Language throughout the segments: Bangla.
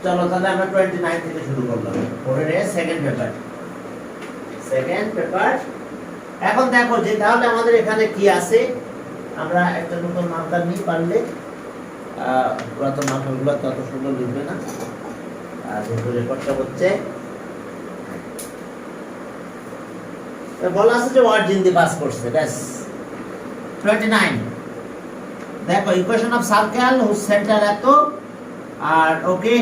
চলো তাহলে আমরা 29 থেকে শুরু করলাম। পরের সেকেন্ড পেপার। এখন দেখো যে তাহলে আমাদের এখানে কি আছে, আমরা একটা নতুন মার্কার নিই পারলে, পুরাতন মার্কারগুলো তত সুন্দর লিখবে না, যেহেতু রেকর্ডটা হচ্ছে। বলা আছে যে অরিজিন দিয়ে পাস করছে, ব্যাস। 29 দেখো equation of circle whose centre এত, আর ওকে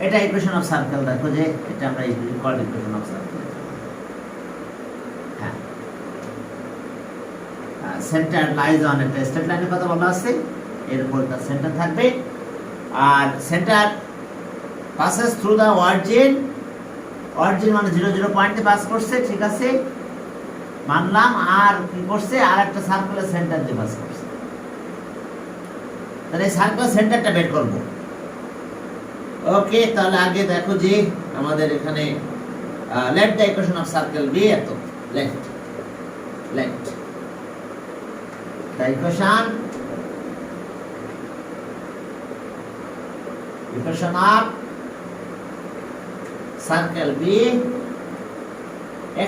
এটা ইকুয়েশন অফ সার্কেল। দেখো যে এটা আমরা কল ইকুয়েশন অফ সার্কেল। হ্যাঁ, সেন্টার লাইজ অন একটা স্ট্রেট লাইনের কথা বলা আছে, এর উপর তার সেন্টার থাকবে, আর centre passes through the origin মানে 0 0 পয়েন্টে পাস করছে, ঠিক আছে মানলাম। আর কি করছে, আর একটা সার্কেলের সেন্টার দিয়ে পাস করছে। তাহলে এই সার্কেলের সেন্টারটা বের করব। ওকে, তাহলে আগে দেখো যে আমাদের এখানে let the equation of circle be এত, let the equation of circle be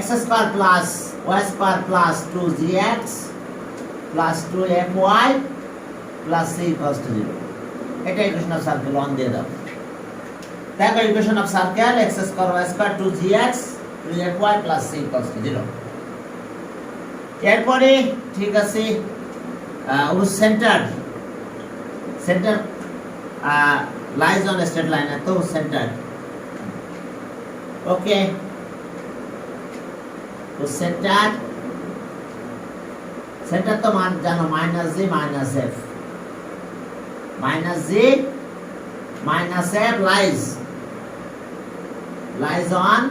x square plus y square plus 2gx plus 2fy plus c equals to 0. এটা ইকুয়েশন অফ সার্কেল 1 দিয়ে দাও। দেখো equation of circle x square y square 2gx 2fy plus c equals to 0। এরপরে ঠিক আছে ও centre lies on straight line, তো সেন্টার ওকে। তো সেন্টার তো মান জানো minus g minus f, lies on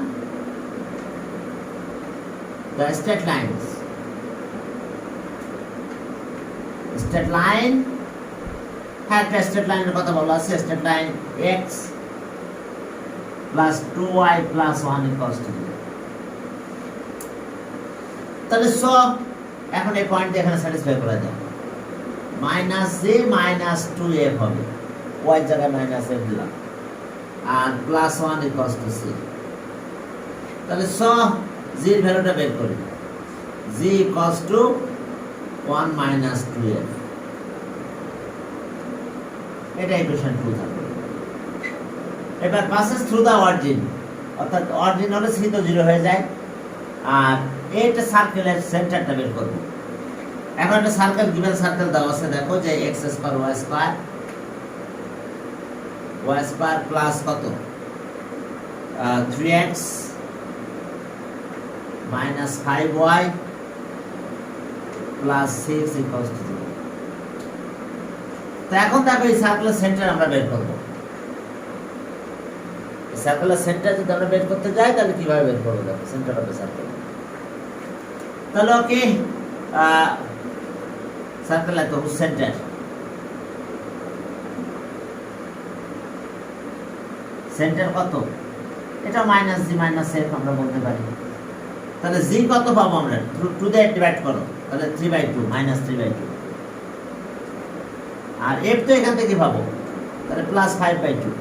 the straight line. হ্যাঁ, একটা স্ট্রেট লাইনের কথা বলা আছে, straight line x plus 2y plus 1 equals to 0। তাহলে সব এখন এই পয়েন্ট এখানে স্যাটিসফাই করা যায়, মাইনাস জি মাইনাস 2f হবে, y জায়গায় মাইনাস f দিলাম, আর প্লাস 1 ইকুয়ালস টু c। তাহলে সব j এর ভ্যালুটা বের করি, j equals to 1 minus 2f। এটা ইকুয়েশন 2 থাকবে। এবার পাসেস থ্রু দা অরিজিন, অর্থাৎ অরিজিন হলে c তো 0 হয়ে যায়, আর এটা সার্কেলের সেন্টারটা বের করব। এখন একটা সার্কেল গিভেন সার্কেল দেওয়া আছে, দেখো যে x square y square plus কত 3x minus 5y plus 6 equals to 0। তো এখন দেখো এই সার্কেলের সেন্টার আমরা বের করব। সার্কেলের সেন্টার যদি আমরা বের করতে যাই তাহলে কিভাবে বের করব, দেখো সেন্টার অফ দ্য সার্কেল। তাহলে ওকে সার্কেল এত সেন্টার কত, এটা মাইনাস জি মাইনাস এফ আমরা বলতে পারি। তাহলে জি কত পাবো আমরা, 2 দিয়ে ডিভাইড করো, তাহলে 3/2 মাইনাস 3/2, আর এফ তো এখান থেকে পাবো, তাহলে প্লাস 5/2।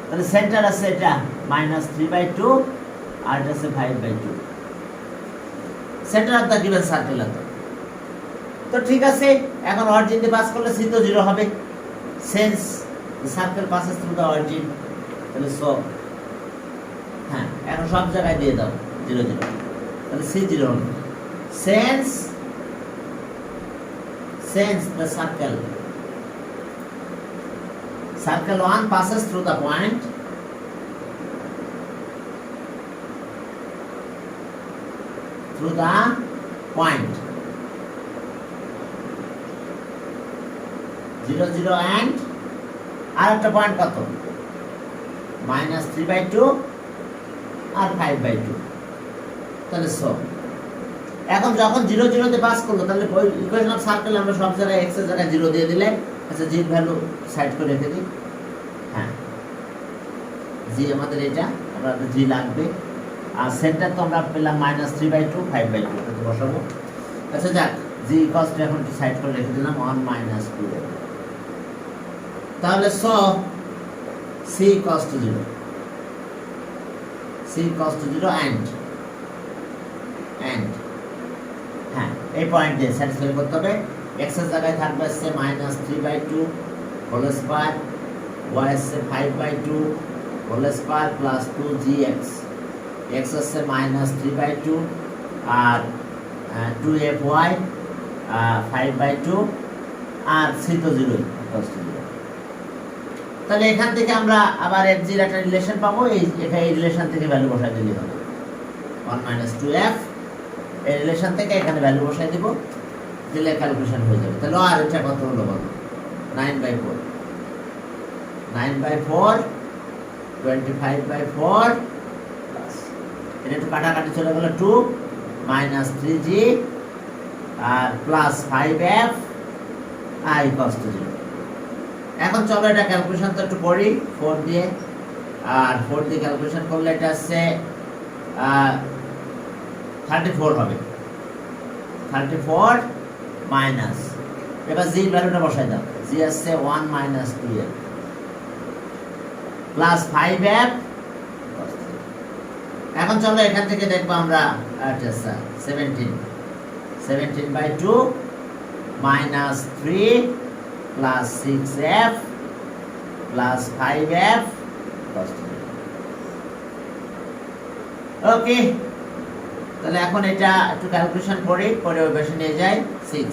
তাহলে সেন্টার আছে এটা মাইনাস 3/2 আর এটা আছে 5/2, centre of the given circle এত। তো ঠিক আছে, এখন অরিজিন দিয়ে পাস করলে c তো 0 হবে, since circle passes through the origin. তাহলে সব হ্যাঁ, এখন সব জায়গায় দিয়ে দাও 0 0, তাহলে c 0 হবে। Sense the circle 1 passes through the point through the point 0 0 and আর একটা পয়েন্ট কত মাইনাস 3/2 আর 5/2। তাহলে সো এখন যখন 0 0 তে পাস করলো, তাহলে ইকুয়েশন অফ সার্কেল আমরা সব জায়গায় x এর জায়গায় 0 দিয়ে দিলে, আচ্ছা জি ভ্যালু সাইড করে রেখে দিই। হ্যাঁ, জি আমাদের এটা আমরা জি লাগবে, আর সেন্টার তো আমরা পেলাম মাইনাস 3/2 5/2, এটা বসাবো। আচ্ছা যাক, জি কস্ট এখন সাইড করে রেখে দিলাম 1 - 2। তাহলে so c equals to 0, c equals to 0 and হ্যাঁ এই পয়েন্ট দিয়ে স্যাটিসফাই করতে হবে। x এর জায়গায় থাকবে হচ্ছে -3/2 হোল স্কয়ার, y হচ্ছে 5/2 whole square plus 2gx, x হচ্ছে -3/2 আর 2fy 5/2 আর c তো 0 equals to 0। তাহলে এখান থেকে আমরা আবার f0 একটা রিলেশন পাবো, এই রিলেশন থেকে ভ্যালু বসাই দিলে হবে 1 - 2f, এই রিলেশন থেকে এখানে ভ্যালু বসাই দিব, দিলে ক্যালকুলেশন হয়ে যাবে। তাহলে আর এটা কত হলো বলো? 9/4, 9/4 25/4 প্লাস এটা একটু কাটাকাটি চলে গেল 2 -3g আর plus 5f i equals to 0। এখন চলো এটা ক্যালকুলেশন তো একটু করি 4 দিয়ে, আর 4 দিয়ে ক্যালকুলেশন করলে এটা আসছে 34 হবে, 34 মাইনাস, এবার জি ভ্যালুটা বসাই দাও, জি আসছে 1 - 2f প্লাস 5f। এখন চলো এখান থেকে দেখবো আমরা 17/2 -3 প্লাস 6f প্লাস 5f। ওকে, তাহলে এখন এটা একটু ক্যালকুলেশন করি, করে ওই পাশে নিয়ে যাই 6,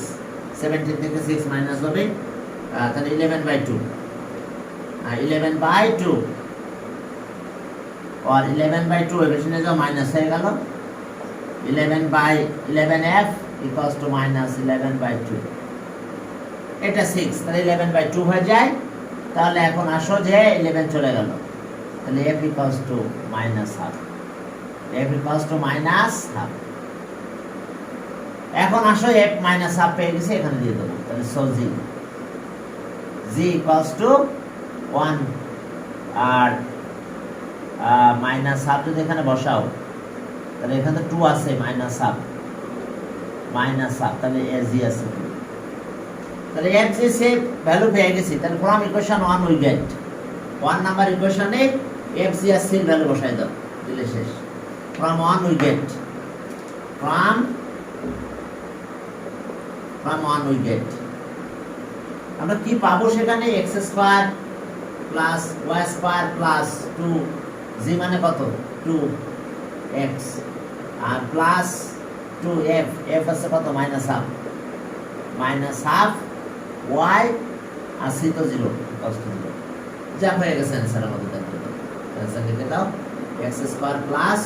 17 থেকে 6 মাইনাস হবে, তাহলে 11/2 और 11/2 ওই পাশে নিয়ে যাও, মাইনাস হয়ে গেল 11/11f equals to -11/2, এটা 6, তাহলে 11/2 হয়ে যায়। তাহলে এখন আসো যে 11 চলে গেল, তাহলে f equals to -half, f equals to -half। এখন আসো f -half পেয়ে গেছে, এখানে দিয়ে দেবো, তাহলে সো g equals to 1 আর -half যদি এখানে বসাও, তাহলে এখানে 2 আছে, -half, তাহলে g আছে, তাহলে f জি সে ভ্যালু পেয়ে গেছি। তাহলে from equation 1 we get 1 number ইকুয়েশনে f জি আর c এর ভ্যালু বসাই দাও, দিলে শেষ। from 1 we get from 1 we get আমরা কি পাবো সেখানে x square plus y square plus 2 g মানে কত 2x আর প্লাস 2f, f আছে কত -half, y আর c তো 0 cos 0, যা হয়ে গেছে आंसर আমাদের দেখতে দাও, आंसर লিখে দাও x square plus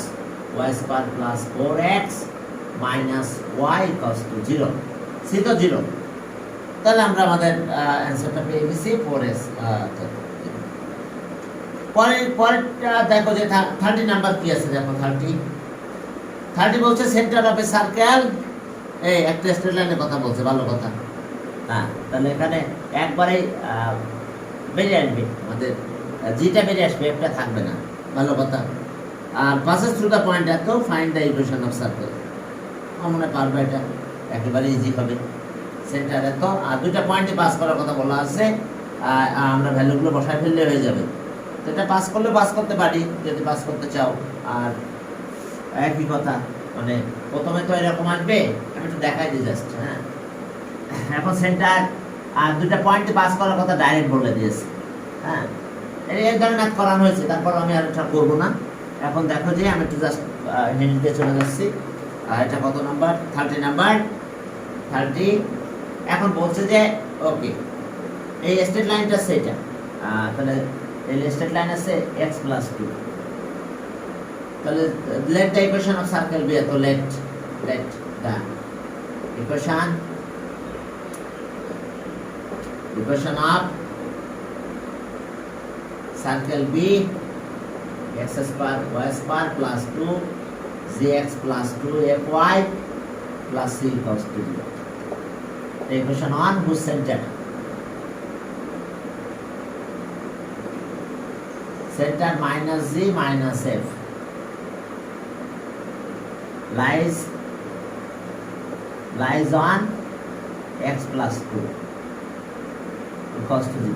y square plus 4x minus y cos 0, c তো 0। তাহলে আমরা আমাদের आंसरটা পেয়ে গেছি 4s। পরেরটা দেখো যে 30 নাম্বার কি আছে, দেখো 30 বলছে সেন্টার অফ এ সার্কেল, এই একটা স্ট্রেট লাইনের কথা বলছে, ভালো কথা। হ্যাঁ, তাহলে এখানে একবারেই বেরিয়ে আসবে আমাদের, জিটা বেরিয়ে আসবে, একটা থাকবে না, ভালো কথা। আর passes through the point এত find the equation of circle, আমরা পারবো, এটা একেবারে ইজি হবে। সেন্টার এত আর দুইটা পয়েন্টে পাস করার কথা বলা আছে, আমরা ভ্যালুগুলো বসায় ফেললে হয়ে যাবে। তো এটা পাস করলে পাস করতে পারি যদি পাস করতে চাও। আর একই কথা, মানে প্রথমে তো এরকম আসবে, আমি একটু দেখাই দিই জাস্ট। হ্যাঁ, এখন সেন্টার আর দুইটা পয়েন্টে পাস করার কথা ডাইরেক্ট বলে দিয়েছে। হ্যাঁ, এই ধরনের ম্যাথ করানো হয়েছে, তারপর আমি আর এটা করবো না। এখন দেখো যে আমি একটু জাস্ট হিন্দিতে চলে যাচ্ছি। আর এটা কত নাম্বার? 30 নাম্বার, 30। এখন বলছে যে ওকে এই স্ট্রেট লাইনটা আছে, এটা তাহলে এই স্ট্রেট লাইন আছে x + 2, তাহলে let the equation of circle be, তো let the equation of circle be x square y square plus 2 zx plus 2fy plus c equals to 0. The equation 1 whose center minus z minus f lies on x plus 2 equals to 0.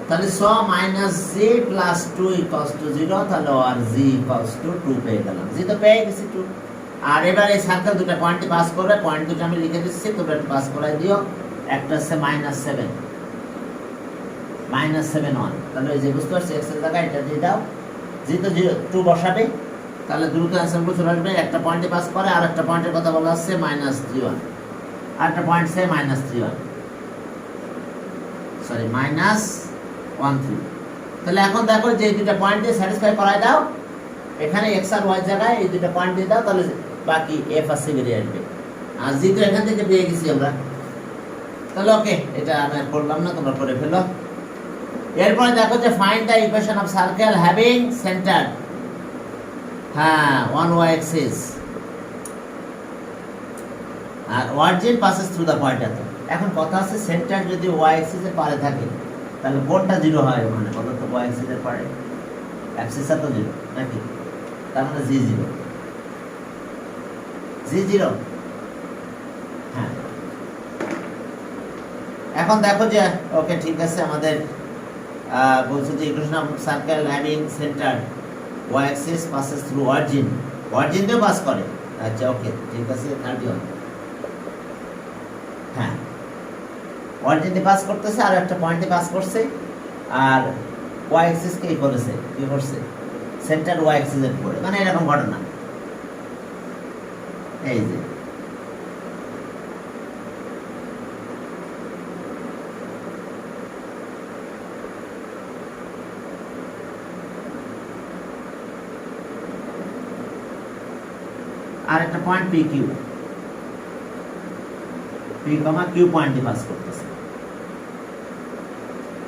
তাহলে স minus g plus two equals to zero, তাহলে আর জি ইকস টু টু পেয়ে গেলাম। জি তো পেয়ে গেছি টু। আর এবার এই সার্কেল দুটো পয়েন্টে পাস করবে, পয়েন্ট দুটো আমি লিখে দিচ্ছি, তোমরা একটু পাস করাই দিও। একটা হচ্ছে minus seven, minus seven one, তাহলে এই যে বুঝতে পারছি এক্স এর জায়গায় এটা দিয়ে দাও। যেহেতু টু বসাবে তাহলে দ্রুত অ্যান্সারগুলো চলে আসবে। একটা পয়েন্টে পাস করে, আর একটা পয়েন্টের কথা বলা হচ্ছে মাইনাস থ্রি ওয়ান, আর একটা point say minus three one, sorry minus one three. তাহলে এখন দেখো যে এই দুটো পয়েন্ট দিয়ে স্যাটিসফাই করাই দাও, এখানে এক্স আর ওয়াই জায়গায় এই দুটো পয়েন্ট দিয়ে দাও, তাহলে বাকি এফ আর সি বেরিয়ে আসবে। আর যেহেতু এখান থেকে পেয়ে গেছি আমরা, তাহলে ওকে, এটা আমি আর করলাম না, তোমরা করে ফেলো। এরপরে দেখো যে find the equation of circle having centre, হ্যাঁ, ওয়ান ওয়াই অ্যাক্সিস আর origin passes through the point. এখন কথা আছে সেন্টার যদি ওয়াই অ্যাক্সিসের পারে থাকে তাহলে কোনটা জিরো হয়? মানে কত তো ওয়াই অ্যাক্সিসের পারে, অ্যাক্সিসটা তো জিরো নাকি, তার মানে জি জিরো, জি জিরো। হ্যাঁ, এখন দেখো যে ওকে ঠিক আছে, আমাদের বলছে যে equation of circle having centre y axis passes through origin, origin দিয়েও পাস করে। আচ্ছা ওকে ঠিক আছে, 31। হ্যাঁ, অরিজিন দিয়ে পাস করতেছে, আর একটা পয়েন্টে পাস করছে, আর ওয়াই অ্যাক্সিস কে করেছে, কি করছে, সেন্টার ওয়াই অ্যাক্সিসের উপরে, মানে এরকম ঘটনা। এই যে আর একটা point p q, p comma q point দিয়ে পাস করতেছে,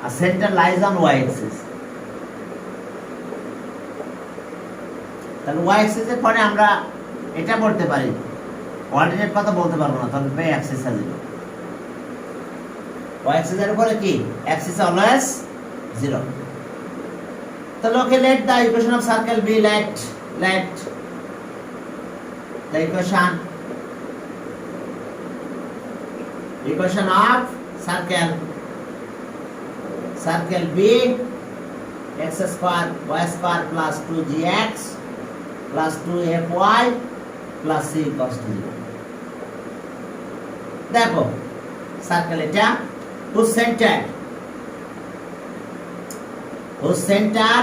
আর centre lies on Y axis. তাহলে ওয়াই অ্যাক্সিস এর পরে আমরা এটা বলতে পারি, কোঅর্ডিনেট কথা বলতে পারবো না, তাহলে পে অ্যাক্সিস আছে জিরো। ওয়াই অ্যাক্সিস এর উপরে কি অ্যাক্সিস অলওয়েজ জিরো। তাহলে okay, let the equation of circle be let the equation of circle B x square y square plus 2gx plus 2fy plus c equals to 0. দেখো সার্কেল এটা whose center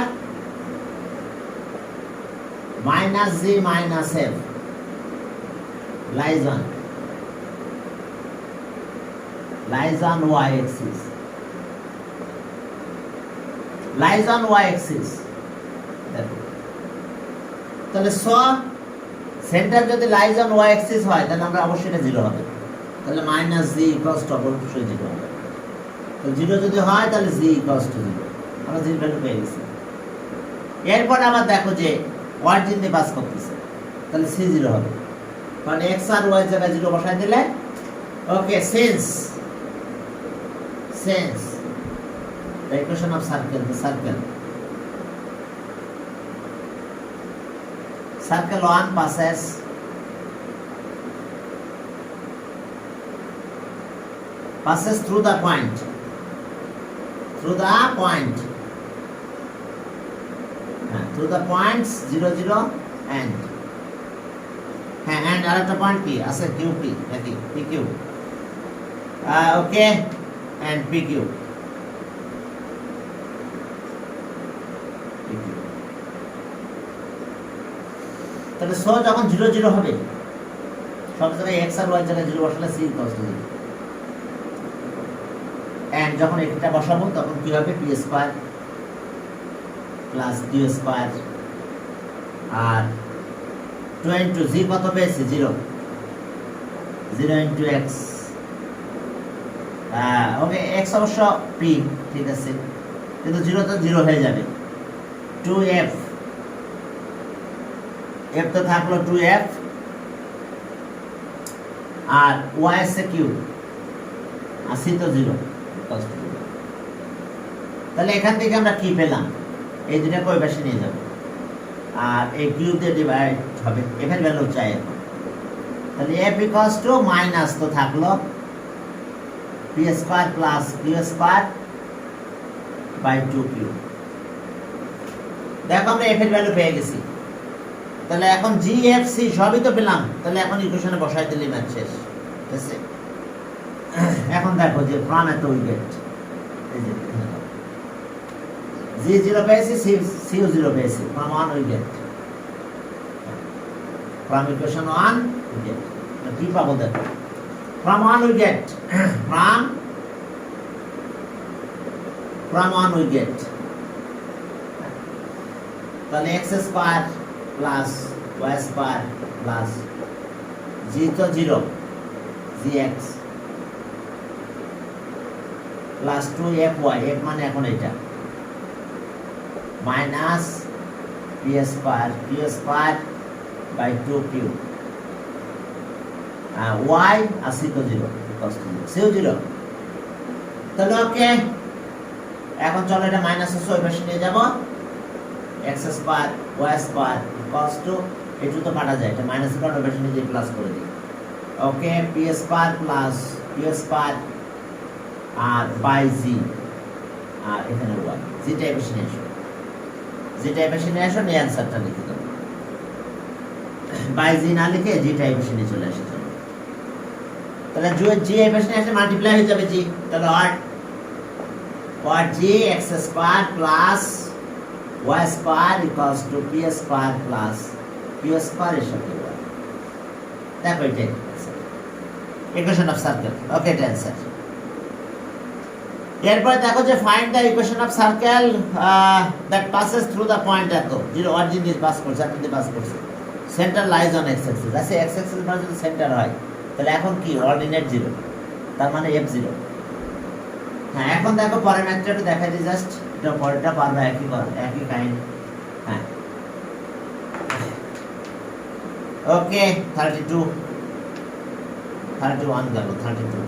minus z minus f lies on y axis, দেখো তাহলে সেন্টার যদি লাইজ অন ওয়াই অ্যাক্সিস হয় তাহলে আমরা অবশ্যই এটা জিরো হবে, তাহলে মাইনাস জি ইকুয়ালস টু অবশ্যই জিরো হবে। তো জিরো যদি হয় তাহলে জি ইকুয়ালস টু জিরো, আমরা জিরো ভ্যালু পেয়ে গেছি। এরপর আবার দেখো যে অরিজিন দিয়ে পাস করতেছে, তাহলে সি জিরো হবে, মানে এক্স আর ওয়াই জায়গায় জিরো বসাই দিলে ওকে, since the equation of circle 1 passes through the point, through the points 0 0 and হ্যাঁ, and আরেকটা পয়েন্ট কি আছে, কিউ পি নাকি P Q, okay, and P Q. তাহলে সো যখন 0 0 হবে, সব জায়গায় x আর y জায়গায় 0 বসালে c ইকুয়ালস টু 0, and যখন এটা বসাবো তখন কি হবে, p square plus Q square, আর 2 ইনটু জি কত পেয়েছি, 0 ইনটু এক্স, ওকে, এক্স অবশ্য পি, ঠিক আছে, কিন্তু 0 তো 0 হয়ে যাবে, 2f, f তো থাকলো 2f, আর y আছে কিউ, আর c তো 0। তাহলে এখান থেকে আমরা কি পেলাম, এই দুটা কই পাশে নিয়ে যাব, আর এই কিউ দিয়ে ডিভাইড হবে, এখানে ভ্যালু চাই এখন। তাহলে f ইকুয়ালস টু মাইনাস তো থাকলো P square plus Q square by 2q। দেখো আমরা f এর ভ্যালু পেয়ে গেছি, তাহলে এখন g f c সবই তো পেলাম, তাহলে এখন ইকুয়েশনে বসাই দিলেই ম্যাথ শেষ। ঠিক আছে, এখন দেখো যে ফ্রম এত উই গেট, এই যে g 0 পেয়েছি, c 0 পেয়েছি, from 1 we get, from equation 1 we get কি পাবো দেখো, from 1 we get, from 1 we get, তাহলে x square plus y square plus g তো 0 gx প্লাস 2fy, f মানে এখন এটা minus p square by 2q, y আর c তো 0 cos 0 0, তাহলে ওকে। এখন চলো এটা মাইনাস আছে ওই পাশে নিয়ে যাব, x square y square cos 2, এটু তো কাটা যায়, এটা মাইনাস করে ওই পাশে নিয়ে দিয়ে প্লাস করে দিই। Okay, p square plus q square আর বাই g, আর এখানে y, g টা এই পাশে নিয়ে আসো, g টা এই পাশে নিয়ে আসো, নিয়ে অ্যানসারটা লিখে দাও। বাই g না লিখে g টা এই পাশে নিয়ে চলে আসে, তাহলে g এই পাশে নিয়ে আসলে মাল্টিপ্লাই হয়ে যাবে g, তাহলে what g x square plus y square equals to p square plus q square এর সাথে y, দেখো এটা ইকুয়েশন অফ সার্কেল। ওকে, এটা অ্যানসার। এরপরে দেখো যে find the equation of circle that passes through the point এত, জিরো অরিজিন দিয়ে পাস করছে, আপনি দিয়ে পাস করছে, centre lies on x Axis, আছে x অ্যাক্সিস মানে যদি সেন্টার হয় তাহলে এখন কি অর্ডিনেট 0, তার মানে f0। হ্যাঁ, এখন দেখো পরের ম্যাথটা একটু দেখাই দিই জাস্ট, এটা পরেরটা পারবে একই কাইন্ড। হ্যাঁ, ওকে, 31 গেল, 32।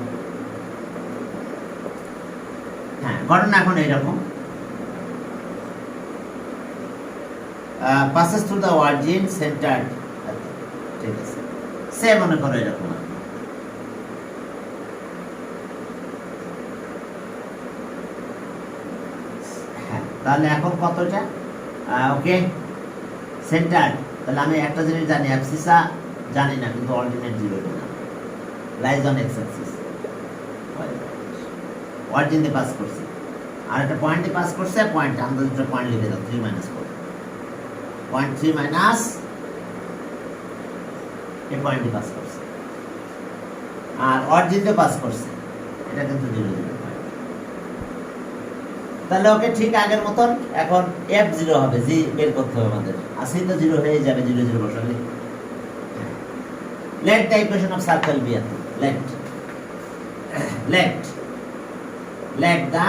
হ্যাঁ, ঘটনা এখন এইরকম, passes through the origin centered, ঠিক আছে, সে মনে করো এরকম। তাহলে এখন কতটা, ওকে, সেন্টার, তাহলে আমি একটা জিনিস জানি, অ্যাবসিসা জানি না, কিন্তু অরিজিনেট 0 কিনা, lies on x Axis, origin দিয়ে পাস করছে, আর একটা পয়েন্ট দিয়ে পাস করছে, পয়েন্ট আমরা দুটো পয়েন্ট লিখে দাও, 3 - 4, পয়েন্ট 3 মাইনাস এই পয়েন্ট দিয়ে পাস করছে, আর অরিজিন দিয়ে পাস করছে, এটা কিন্তু 0 0। তাহলে ওকে, ঠিক আগের মতন এখন f0 হবে, g বের করতে হবে আমাদের, আসি তো 0 হয়ে যাবে, 0 0 বসালে। let the equation of circle be at, let the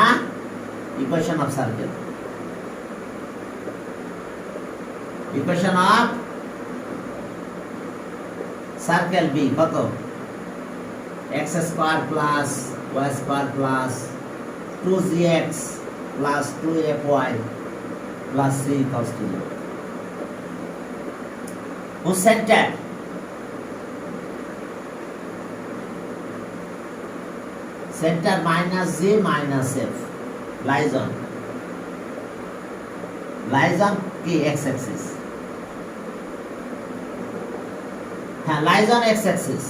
equation of circle, equation of circle b কত, x square plus y square plus 2gx plus 2fy plus c equals to 0. Whose center? Center minus g minus f lies on কি x axis, হ্যাঁ lies on x axis,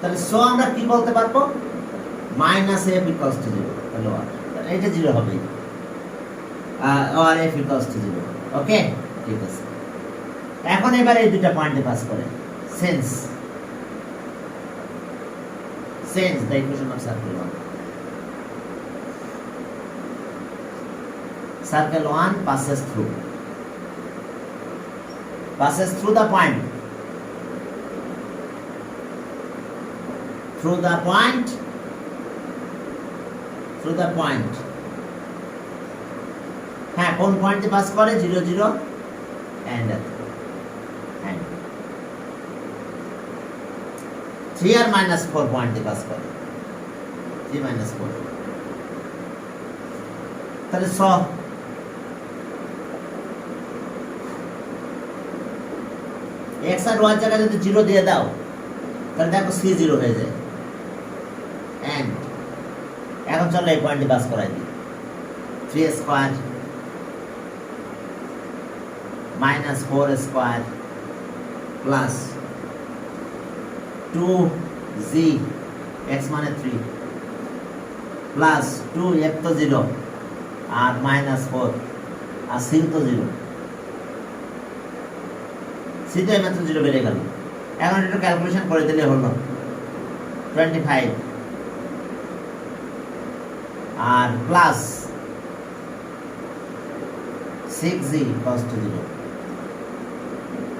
তাহলে সো আমরা কি বলতে পারবো, minus f equals to 0, তাহলে এটা 0 হবে, আর f equals to 0। ওকে, ঠিক আছে। এখন এবার এই দুটো পয়েন্টে পাস করে, sense the equation of circle 1, circle 1 passes through the point, through the point, হ্যাঁ, কোন পয়েন্টে পাস করে, 0 0 and 3 আর -4 পয়েন্টে পাস করে, 3 - 4, তাহলে x আর y জায়গায় যদি 0 দিয়ে দাও তাহলে দেখো c 0 হয়ে যায়, and এখন চলো এই পয়েন্টে পাস করাই দিই, 3 square minus 4 square plus 2z x মানে 3 plus 2 f তো 0 আর minus 4 আর c তো 0 c তো মাত্র 0 বেড়ে গেল। এখন একটু ক্যালকুলেশন করে দিলে হলো 25 আর প্লাস 6z equals to 0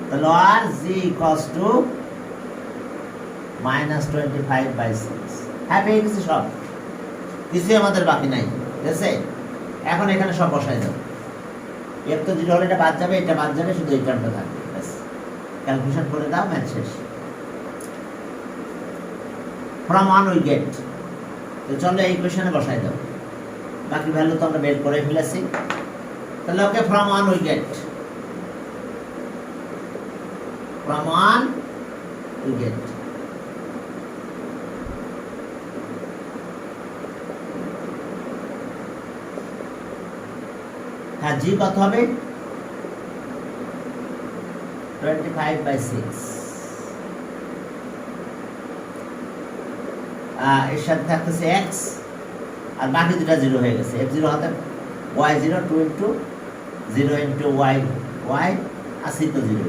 তাহলে আর z equals to minus 25 by 6 হ্যাঁ পেয়ে গেছি সব, কিছুই আমাদের বাকি নাই, ঠিক আছে? এখন এখানে সব বসাই দাও, f তো 0 হলে এটা বাদ যাবে, এটা বাদ যাবে, শুধু এই টার্মটা থাকবে, ব্যাস ক্যালকুলেশন করে দাও, ম্যাথ শেষ। from 1 we get, তো চলো এই ইকুয়েশনে বসাই দাও, বাকি ভ্যালু তো আমরা বের করে ফেলেছি। তাহলে ওকে from 1 we get, from 1 we get হ্যাঁ জি কত হবে 25 by 6 এর সাথে থাকতেছে x আর বাকি দুটো 0 হয়ে গেছে, f0 হাতে y0 2 into 0 into y আর c তো 0,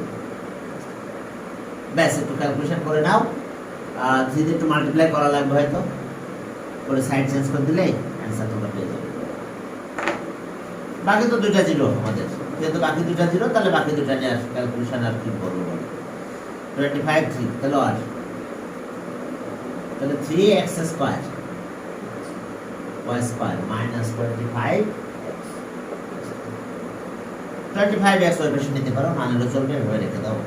ব্যাস একটু ক্যালকুলেশন করে নাও। আর যদি একটু মাল্টিপ্লাই করা লাগবে হয়তো, করে সাইড চেঞ্জ করে দিলেই অ্যান্সার তোমরা পেয়ে যাবে। বাকি তো দুইটা 0 আমাদের, যেহেতু বাকি দুইটা 0 তাহলে বাকি দুইটা নিয়ে ক্যালকুলেশন আর কি করবো বলো। 25 3 তাহলে আর তাহলে 3x square y square minus 25x ওই পাশে নিতে পারো, না নিলে চলবে, এভাবে রেখে দাও।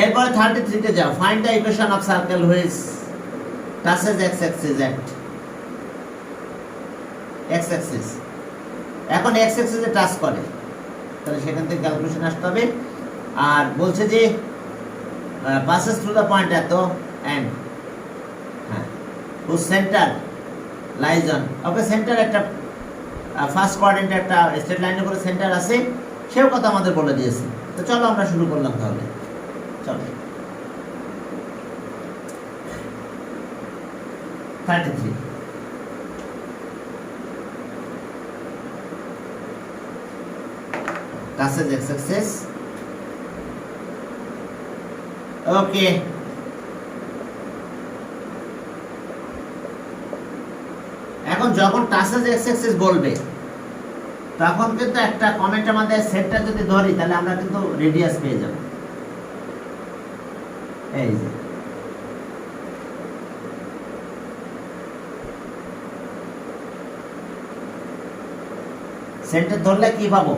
এরপরে 33 তে যাও, find the equation of circle which touches x axis at x axis। এখন x axis এ টাচ করে, তাহলে সেখান থেকে ক্যালকুলেশন আসতে হবে। আর বলছে যে passes through the point at the end, হ্যাঁ whose center lies on, okay centre একটা ফার্স্ট কোয়াড্রেন্টে একটা স্ট্রেট লাইনের উপরে সেন্টার আছে, সেও কথা আমাদের বলে দিয়েছে। তো চলো আমরা শুরু করলাম তাহলে, চলো 33 টাচেস x axis, ওকে। এখন যখন টাচেস x axis বলবে তখন কিন্তু একটা কমেন্ট আমাদের সেন্টার যদি ধরি তাহলে আমরা কিন্তু রেডিয়াস পেয়ে যাব। এই যে সেন্টার ধরলে কি পাবো,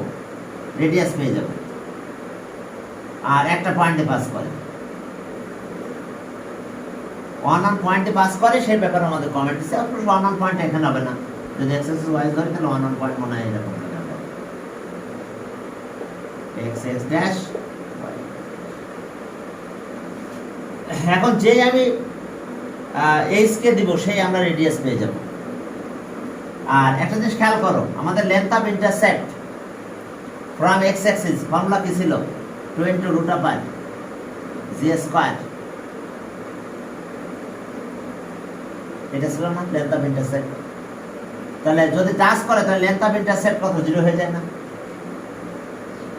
রেডিয়াস পেয়ে যাব। আর একটা পয়েন্টে পাস করে, ওয়ান অন পয়েন্টে পাস করে, সেই ব্যাপারে আমাদের কমেন্ট দিচ্ছে। অবশ্য ওয়ান অন পয়েন্ট এখানে হবে না, যদি এক্স এক্স ওয়াই ধরে তাহলে ওয়ান অন পয়েন্ট মনে হয় এরকম এক্স এক্স ড্যাশ। এখন যে আমি এইচ কে দিব সেই আমরা রেডিয়াস পেয়ে যাব। আর একটা জিনিস খেয়াল করো, আমাদের length of intercept from x Axis formula কি ছিল, 2 into root of r g square, এটা ছিল না লেন্থ অফ ইন্টারসেপ্ট। তাহলে যদি টাচ করে তাহলে লেন্থ অফ ইন্টারসেপ্ট কত, 0 হয়ে যায় না?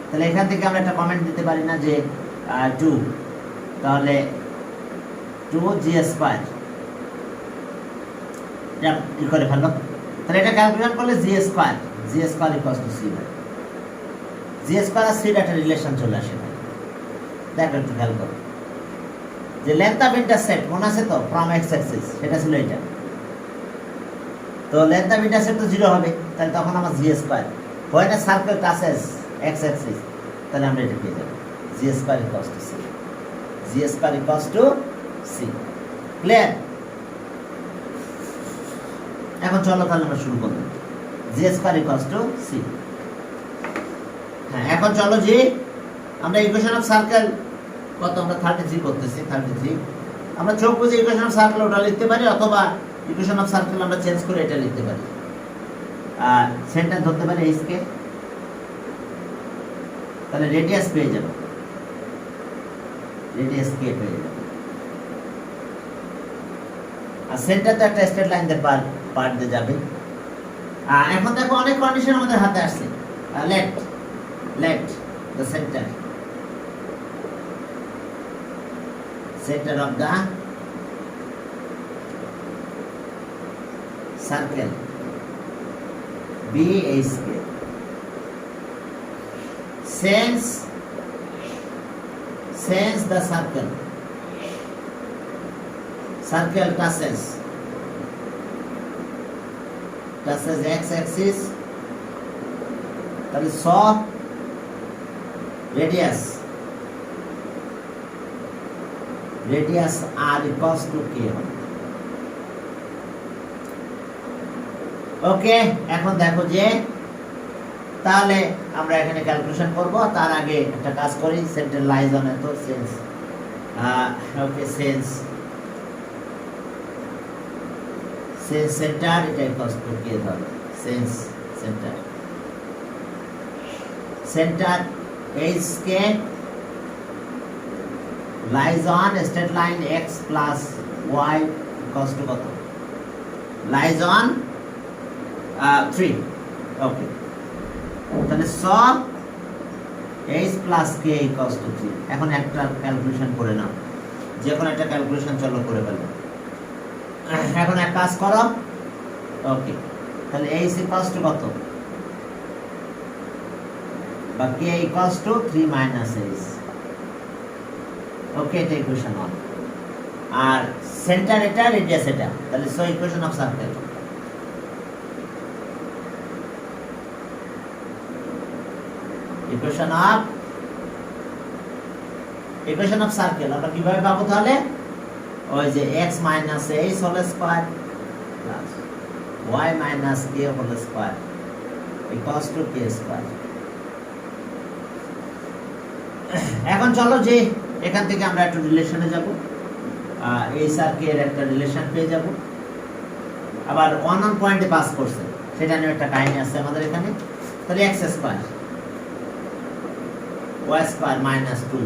তাহলে এখান থেকে আমরা একটা কমেন্ট দিতে পারি না যে 2, তাহলে 2g স্কয়ার, এটা কি করে ফেললো। তাহলে এটা ক্যালকুলেট করলে g square equals to c, g square আর c এর একটা রিলেশন চলে আসে। দেখো একটু খেয়াল করো যে লেন্থ অফ ইন্টারসেপ্ট মনে আছে তো ফ্রম এক্স অ্যাক্সিস, সেটা ছিল এটা। তো লেন্থ অফ ইন্টারসেপ্ট তো 0 হবে, তাহলে তখন আমার জি স্কয়ার হয় না, সার্কেল টাচেস এক্স অ্যাক্সিস, তাহলে আমরা এটা পেয়ে যাব g square equals to c, g square equals to c. Clear? এখন চলো তাহলে আমরা শুরু করব, g square equals to c. হ্যাঁ এখন চলো যে আমরা ইকুয়েশন অফ সার্কেল কত, আমরা 33 করতেছি। 33 আমরা চোখ বুঝে ইকুয়েশন অফ সার্কেল ওটা লিখতে পারি, অথবা ইকুয়েশন অফ সার্কেল আমরা চেঞ্জ করে এটা লিখতে পারি। সেন্টার ধরতে পারে এইচ কে, তাহলে রেডিয়াস পেয়ে যাবে, রেডিয়াস কে পেয়ে যাবে। আর সেন্টার তো একটা স্ট্রেট লাইন দিয়ে পার দিয়ে যাবে। এখন দেখো অনেক কন্ডিশন আমাদের হাতে আসছে। Late the centre of the circle be a scale. Since the circle touches x-axis, that is so radius r equals to k. ওকে, এখন দেখো যে তাহলে আমরা এখানে ক্যালকুলেশন করব, তার আগে একটা কাজ করি। সেন্টার লাইজ অন এত সেন্স, ওকে, সেন্স সেন্টার এটা ইকুয়ালস টু কে ধরো। Centre H K lies on straight line x plus y equals to কত? lies on 3. ওকে, তাহলে সব h plus k equals to 3। এখন একটা ক্যালকুলেশন করে নাও, যে কোনো একটা ক্যালকুলেশন চলো করে ফেলো। এখন এক কাজ করো, ওকে, তাহলে h equals to কত? বা k equals to 3 minus h। Okay, এটা ইকুয়েশন 1। আর সেন্টার এটা, রেডিয়াস এটা, তাহলে so equation of circle. Equation of circle আমরা কিভাবে পাবো? তাহলে ওই যে x minus h whole square plus y minus k whole square equals to k square. এখন চলো যে এখান থেকে আমরা একটু রিলেশনে যাব, এইচ আর কে এর একটা রিলেশন পেয়ে যাব। আবার ওয়ান পয়েন্টে পাস করছে, সেটা নিয়ে একটা কাহিনী আছে আমাদের এখানে। তাহলে X square Y square minus 2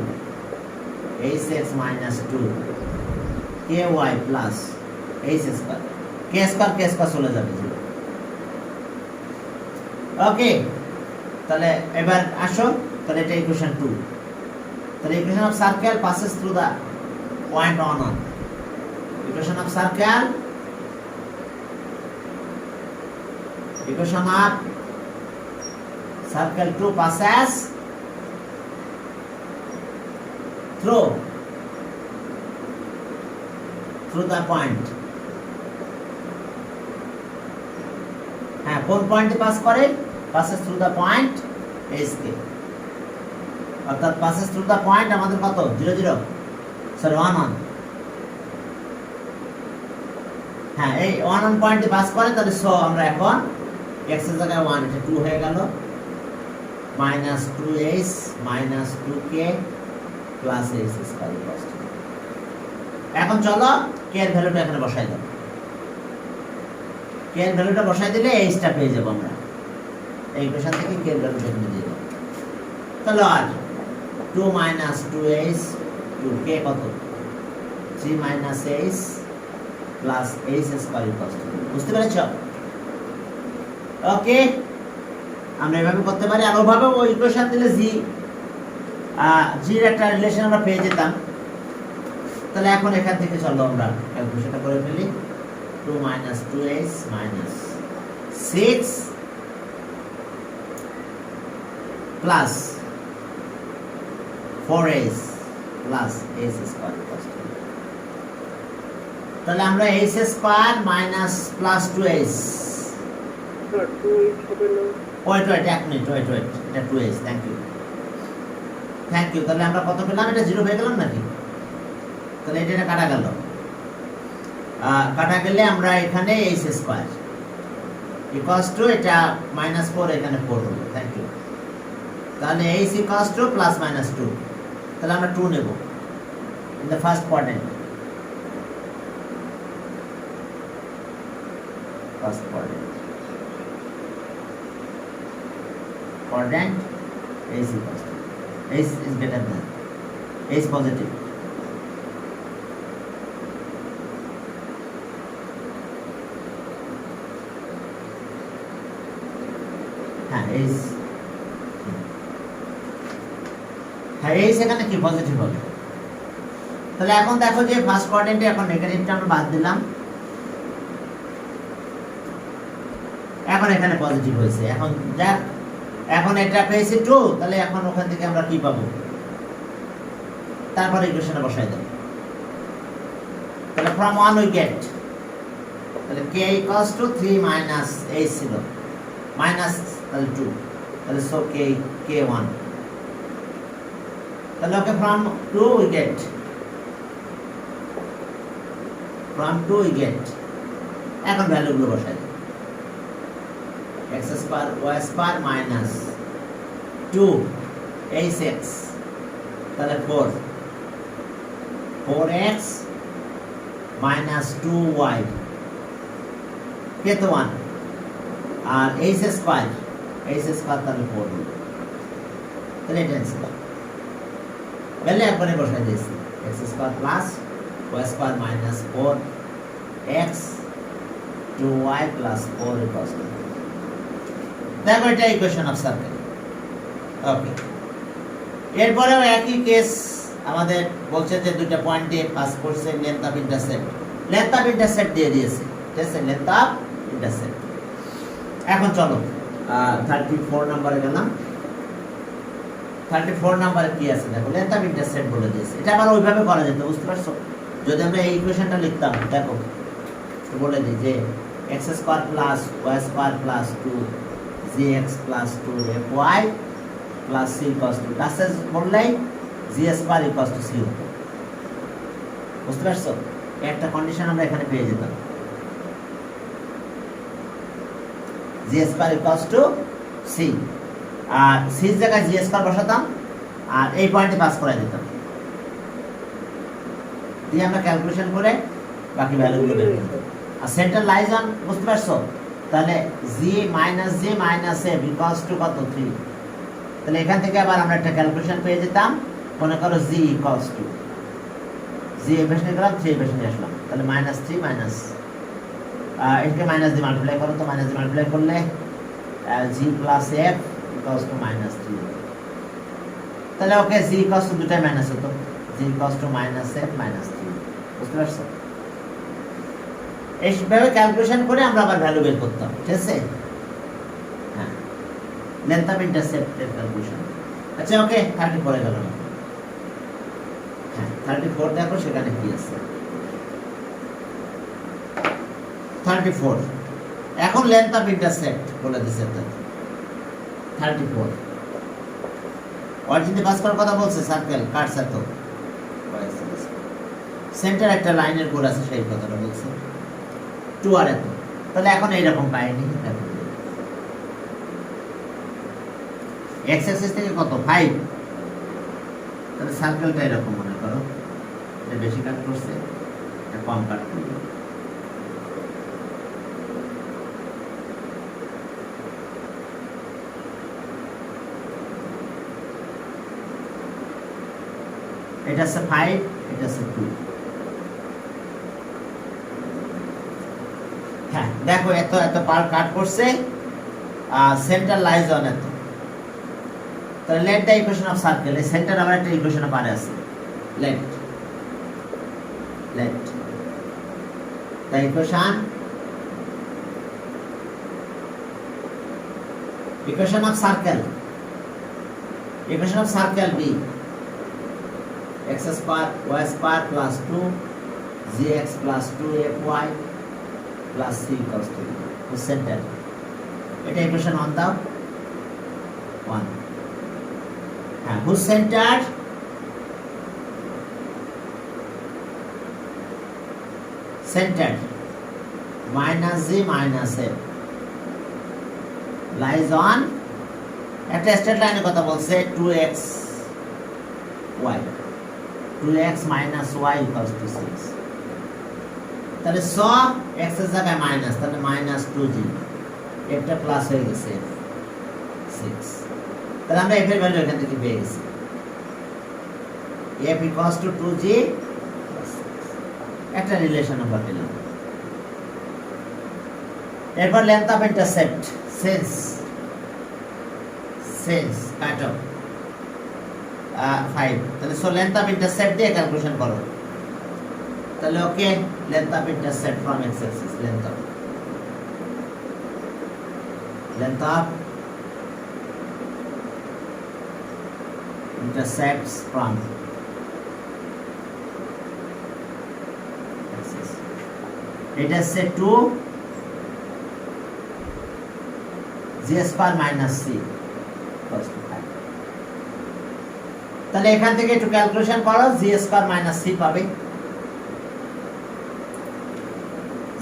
H X minus 2 K Y plus H square, K square চলে যাবে। ওকে, তাহলে এবার আসো, তাহলে এটা ইকুয়েশন 2। তাহলে equation of circle passes through the point 1 equation of circle, equation of circle 2 passes through the point। হ্যাঁ, কোন পয়েন্টে পাস করে? passes through the point HK, অর্থাৎ passes through the point আমাদের কত? 0 0, সরি 1 1। হ্যাঁ, এই 1 1 পয়েন্টে পাস করে। তাহলে সো আমরা এখন x এর জায়গায় 1, এটা 2 হয়ে গেল, minus 2h minus 2k plus h square equals two. এখন চলো k এর ভ্যালুটা এখানে বসাই দাও। k এর ভ্যালুটা বসাই দিলে h টা পেয়ে যাব আমরা। এই ইকুয়েশন থেকে k এর ভ্যালুটা এখানে দিয়ে দাও। তাহলে আর 2 minus 2h 2k কত? 3 minus h plus h square equals two. বুঝতে পেরেছো? ওকে, আমরা এভাবে করতে পারি। আর ওভাবে ওই ইকুয়েশন দিলে জি এর একটা রিলেশন আমরা পেয়ে যেতাম। তাহলে এখন এখান থেকে চলো আমরা ক্যালকুলেশনটা করে ফেলি। 2 minus 2h minus 6 plus 4h plus h square equals to. তাহলে আমরা h square minus plus 2h, wait এক মিনিট, ওয়েট এটা 2h। Thank you. তাহলে আমরা কত পেলাম? এটা 0 হয়ে গেলাম নাকি? তাহলে এটা কাটা গেল, কাটা গেলে আমরা এখানে h স্কয়ার ইকুয়ালস টু এটা মাইনাস 4, এখানে 4 হলো। Thank you. তাহলে h equals to plus minus 2, তাহলে আমরা 2 নেব in the first quadrant. quadrant, H equals to H is greater than H positive. হ্যাঁ H এখানে কি পজিটিভ হবে। তাহলে এখন দেখো যে ফার্স্ট কোয়াড্রেন্টে এখন নেগেটিভটা আমরা বাদ দিলাম, এখন এখানে পজিটিভ হয়েছে। এখন দেখ এখন এটা পেয়েছি 2, তাহলে এখন ওখান থেকে আমরা কি পাবো, তারপরে ইকুয়েশনে বসাই দেব। তাহলে from 1 we get, তাহলে k equals to 3 minus h ছিল minus তাহলে 2, তাহলে so k1, তাহলে ওকে from 2 we get, from 2 we get, এখন ভ্যালুগুলো বসাই দেব। x square y square minus 2 hx, তাহলে 4x minus 2y কে তো 1, আর h square তাহলে 4, তাহলে এটা অ্যান্সার। ভ্যালু একবারে বসাই দিয়েছি, x square plus y square minus 4x 2y plus 4 equals to, দেখো এটা ইকুয়েশন অফ সার্কেল। ওকে, এরপরেও একই কেস আমাদের বলছে যে দুইটা পয়েন্ট দিয়ে পাস করছে, লেন্থ অফ ইন্টারসেপ্ট দিয়ে দিয়েছে, ঠিক আছে, লেন্থ অফ ইন্টারসেপ্ট। এখন চলো 34 নম্বরে গেলাম। 34 নম্বরে কি আছে দেখো, লেন্থ অফ ইন্টারসেপ্ট বলে দিয়েছে। এটা আবার ওইভাবে করা যেত, বুঝতে পারছো? যদি আমরা এই ইকুয়েশনটা লিখতাম, দেখো বলে দিই যে x square plus y square plus 2gx plus 2fy plus c equals to, ডাসেস বললেই g square equals to c, বুঝতে পারছো? একটা কন্ডিশন আমরা এখানে পেয়ে যেতাম, g square equals to c, আর c এর জায়গায় g স্কয়ার বসাতাম আর এই পয়েন্টে পাস করাই দিতাম, দিয়ে আমরা ক্যালকুলেশন করে বাকি ভ্যালুগুলো বের করতাম। আর সেন্টার লাইজ অন, বুঝতে পারছো? তাহলে g minus j minus f equals to কত, 3। তাহলে এখান থেকে আবার আমরা একটা ক্যালকুলেশন পেয়ে যেতাম, মনে করো g ইকুয়ালস টু g এভাবে গেলাম 3 এভাবে আসলাম, তাহলে মাইনাস 3 মাইনাস এটাকে মাইনাস দিয়ে মাল্টিপ্লাই করো, তো মাইনাস দিয়ে মাল্টিপ্লাই করলে g plus f equals to minus 3। তাহলে ওকে g ইকুয়ালস টু দুটাই মাইনাস হতো, g equals to minus f minus 3, বুঝতে পারছো? এইভাবে ক্যালকুলেশন করে আমরা আবার ভ্যালু বের করতাম, ঠিক আছে? হ্যাঁ, লেন্থ অফ ইন্টারসেপ্টের ক্যালকুলেশন। আচ্ছা ওকে, 34 এ গেল। হ্যাঁ 34 দেখো সেখানে কি আছে। 34 এখন লেন্থ অফ ইন্টারসেপ্ট বলে দিয়েছে। 34 অরিজিন পাস করার কথা বলছে, সার্কেল কাটছে, তো সেন্টার একটা লাইনের কোড আছে, সেই কথাটা বলছে 2 আর এত। তাহলে এখন এইরকম পাইনি, x অ্যাক্সিস থেকে কত 5, তাহলে সার্কেলটা এরকম মনে করো, এটা বেশি কাট করছে, এটা কম কাট করবে। এটা আছে 5, এটা আছে 2। হ্যাঁ দেখো এত পার কাট করছে, সেন্টার লাইজ অন এত। তাহলে let the equation of circle, এই সেন্টার আবার একটা ইকুয়েশন পারে আছে, let the equation of circle be x square y square plus 2 gx plus 2fy plus c equals to whose center, এটা ইকুয়েশন 1 দাও, 1। হ্যাঁ, whose center minus g minus f lies on, একটা স্ট্রেট লাইনের কথা বলছে, 2x minus y equals to 6। তাহলে সব x এর জায়গায় মাইনাস, তাহলে মাইনাস 2g, একটা প্লাস হয়ে গেছে 6। তাহলে আমরা f এর ভ্যালু এখান থেকে পেয়ে গেছি f equals to 2g একটা রিলেশন আমরা পেলাম। এরপর length of intercept sense cut off 5, তাহলে সো লেন্থ অফ ইন্টারসেপ্ট দিয়ে ক্যালকুলেশন করো। তাহলে okay, length of intercept from x axis, লেন্থ অফ intercepts from axis. It is set to g square minus c equals to 5. তাহলে এখান থেকে একটু ক্যালকুলেশন করো, g square minus c পাবে,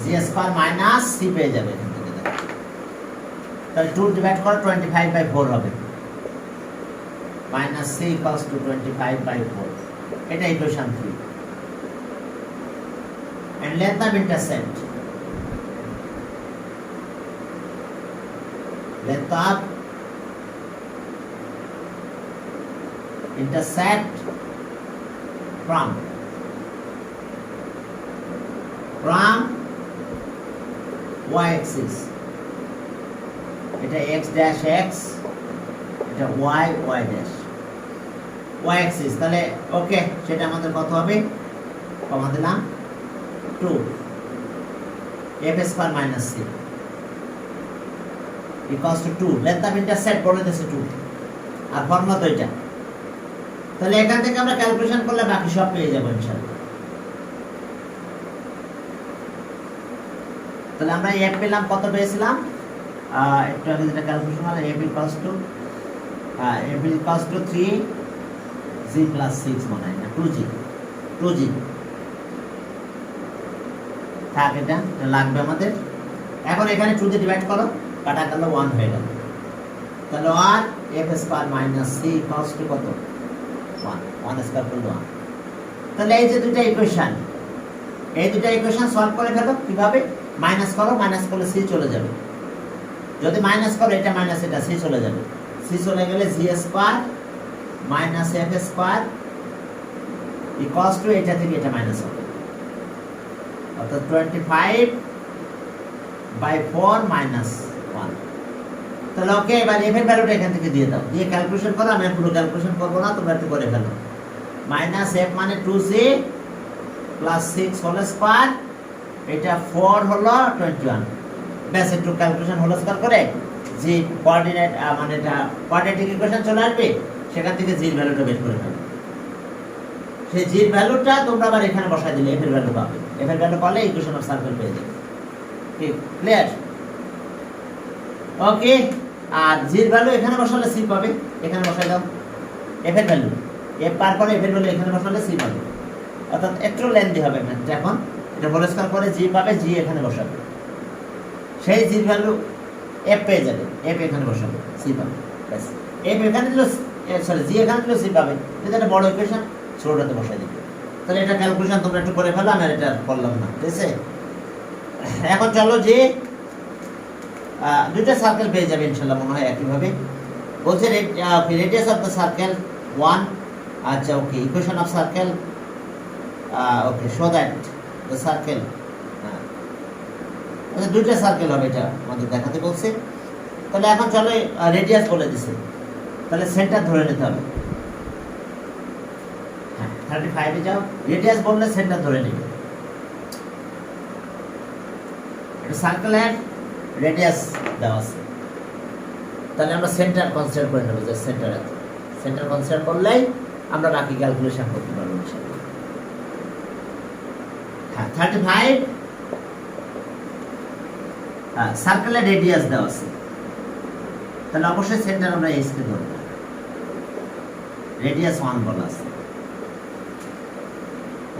g square minus c পেয়ে যাবে এখান থেকে। তাহলে 2 ডিভাইড করো 25/4 হবে, minus c equals to 25/4, এটা equation 3। and length of intercept from y axis, এটা x dash x, এটা y dash y axis। তাহলে ওকে, সেটা আমাদের কত হবে, কমা দিলাম 2 f square minus c equals to 2, length of intercept বলে দিয়েছে 2, আর ফর্মুলা তো এটা। তাহলে এখান থেকে আমরা ক্যালকুলেশন করলে বাকি সব পেয়ে যাবো ইনশাআল্লাহ। তাহলে আমরা f পেলাম, কত পেয়েছিলাম একটু আগে যেটা ক্যালকুলেশন হলো, f equals to 3g plus 6 মনে হয় না, 2g থাক, এটা লাগবে আমাদের। এখন এখানে 2 দিয়ে ডিভাইড করো, কাটা গেল 1 হয়ে গেল। তাহলে 1 f square minus c equals to কত, 1 স্কয়ার করলে 1। তাহলে এই যে দুটো ইকুয়েশন, এই দুটো ইকুয়েশন সলভ করে ফেলো। কিভাবে, মাইনাস করো, মাইনাস করলে c চলে যাবে, যদি মাইনাস করো এটা মাইনাস এটা c চলে যাবে, c চলে গেলে g square minus f square equals to এটা থেকে এটা মাইনাস হবে, অর্থাৎ 25/4 মাইনাস 1। তাহলে ওকে, এবার f এর ভ্যালুটা এখান থেকে দিয়ে দাও, দিয়ে ক্যালকুলেশন করো। আমি পুরো ক্যালকুলেশন করবো না, তোমরা একটু করে ফেলো। মাইনাস f মানে 2c প্লাস 6 হোল স্কয়ার, এটা 4 হলো 21। ব্যাস, একটু ক্যালকুলেশন হোল স্কয়ার করে যে কোঅর্ডিনেট মানে এটা কোয়াড্রেটিক ইকুয়েশন চলে আসবে, সেখান থেকে জি এর ভ্যালুটা বের করে ফেলো। সেই জি এর ভ্যালুটা তোমরা আবার এখানে বসাই দিলে f এর ভ্যালু পাবে। f এর ভ্যালু পালে ইকুয়েশন অফ সার্কেল পেয়ে যাবে। ঠিক, ক্লিয়ার? ওকে, আর জি এর ভ্যালু এখানে বসালে c পাবে, এখানে বসাই দাও f এর ভ্যালু, f পার করে f এর ভ্যালু এখানে বসালে c পাবে। অর্থাৎ একটু লেন্দি হবে ম্যাথটা। এখন এটা হোল স্কয়ার করে জি পাবে, জি এখানে বসাবে, সেই জি এর ভ্যালু f পেয়ে যাবে, f এখানে বসাবে, c পাবে। ব্যাস, f এখানে দিল, সরি জি এখানে দিল, c পাবে। এটা বড় ইকুয়েশন, ছোটটাতে বসাই দিবে। তাহলে এটা ক্যালকুলেশন তোমরা একটু করে ফেলো, আমি এটা করলাম না, ঠিক আছে? এখন চলো যে দুইটা সার্কেল পেয়ে যাবে ইনশাআল্লাহ, মনে হয় একইভাবে। বলছে রেডিয়াস অফ দ্য সার্কেল 1। আচ্ছা, okay, equation of circle, okay, show that the circle, দুইটা সার্কেল হবে, এটা আমাদের দেখাতে বলছে। তাহলে এখন চলো রেডিয়াস বলে দিছে, তাহলে সেন্টার ধরে নিতে হবে। হ্যাঁ, 35 এ যাও, রেডিয়াস বললে সেন্টার ধরে নেবে। এটা সার্কেলের রেডিয়াস দেওয়া আছে, তাহলে আমরা সেন্টার কনসিডার করে নেব, যে সেন্টার আছে, সেন্টার কনসিডার করলেই আমরা বাকি ক্যালকুলেশন করতে পারবো ইনশাআল্লাহ। হ্যাঁ, 35 সার্কেলের রেডিয়াস দেওয়া আছে, তাহলে অবশ্যই সেন্টার আমরা এইচ কে ধরব। রেডিয়াস 1 বলা আছে,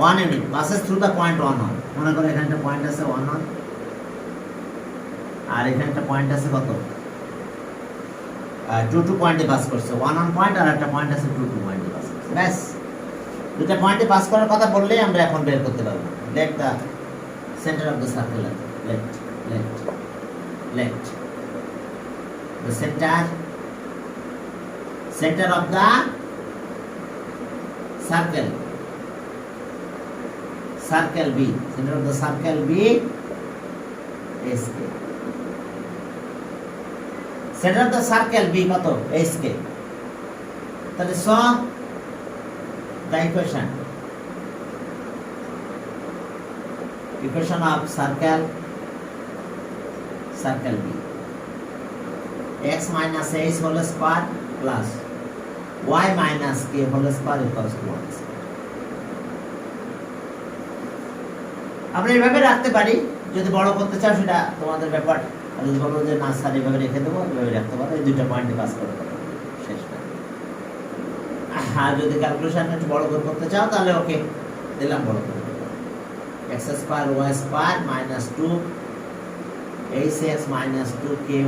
1 unit passes through the point 1 1। মনে করো এখানে একটা পয়েন্ট আছে 1 1, আর এখানে একটা পয়েন্ট আছে কত, 2 2 পয়েন্টে পাস করছে, 1 1 পয়েন্ট, আর একটা পয়েন্ট আছে 2 2 পয়েন্টে পাস করছে। ব্যাস, দুটো পয়েন্টে পাস করার কথা বললেই আমরা এখন বের করতে পারবো। Let the centre of the circle, let the center center of the circle B, center of the circle B SK, center of the circle B কত SK, তাহলে solve the equation of circle B, x minus a whole square plus y minus k whole square equals to 1. আমরা এইভাবে রাখতে পারি, যদি বড় করতে চাও সেটা তোমাদের ব্যাপার, আর যদি বলো যে না স্যার এইভাবে রেখে দেবো, এইভাবে রাখতে পারো, এই দুইটা পয়েন্টে পাস করে দেবো, শেষ না। আর যদি ক্যালকুলেশন একটু বড় করে করতে চাও তাহলে ওকে দিলাম বড় করে, x square y square minus 2 hx minus 2ky,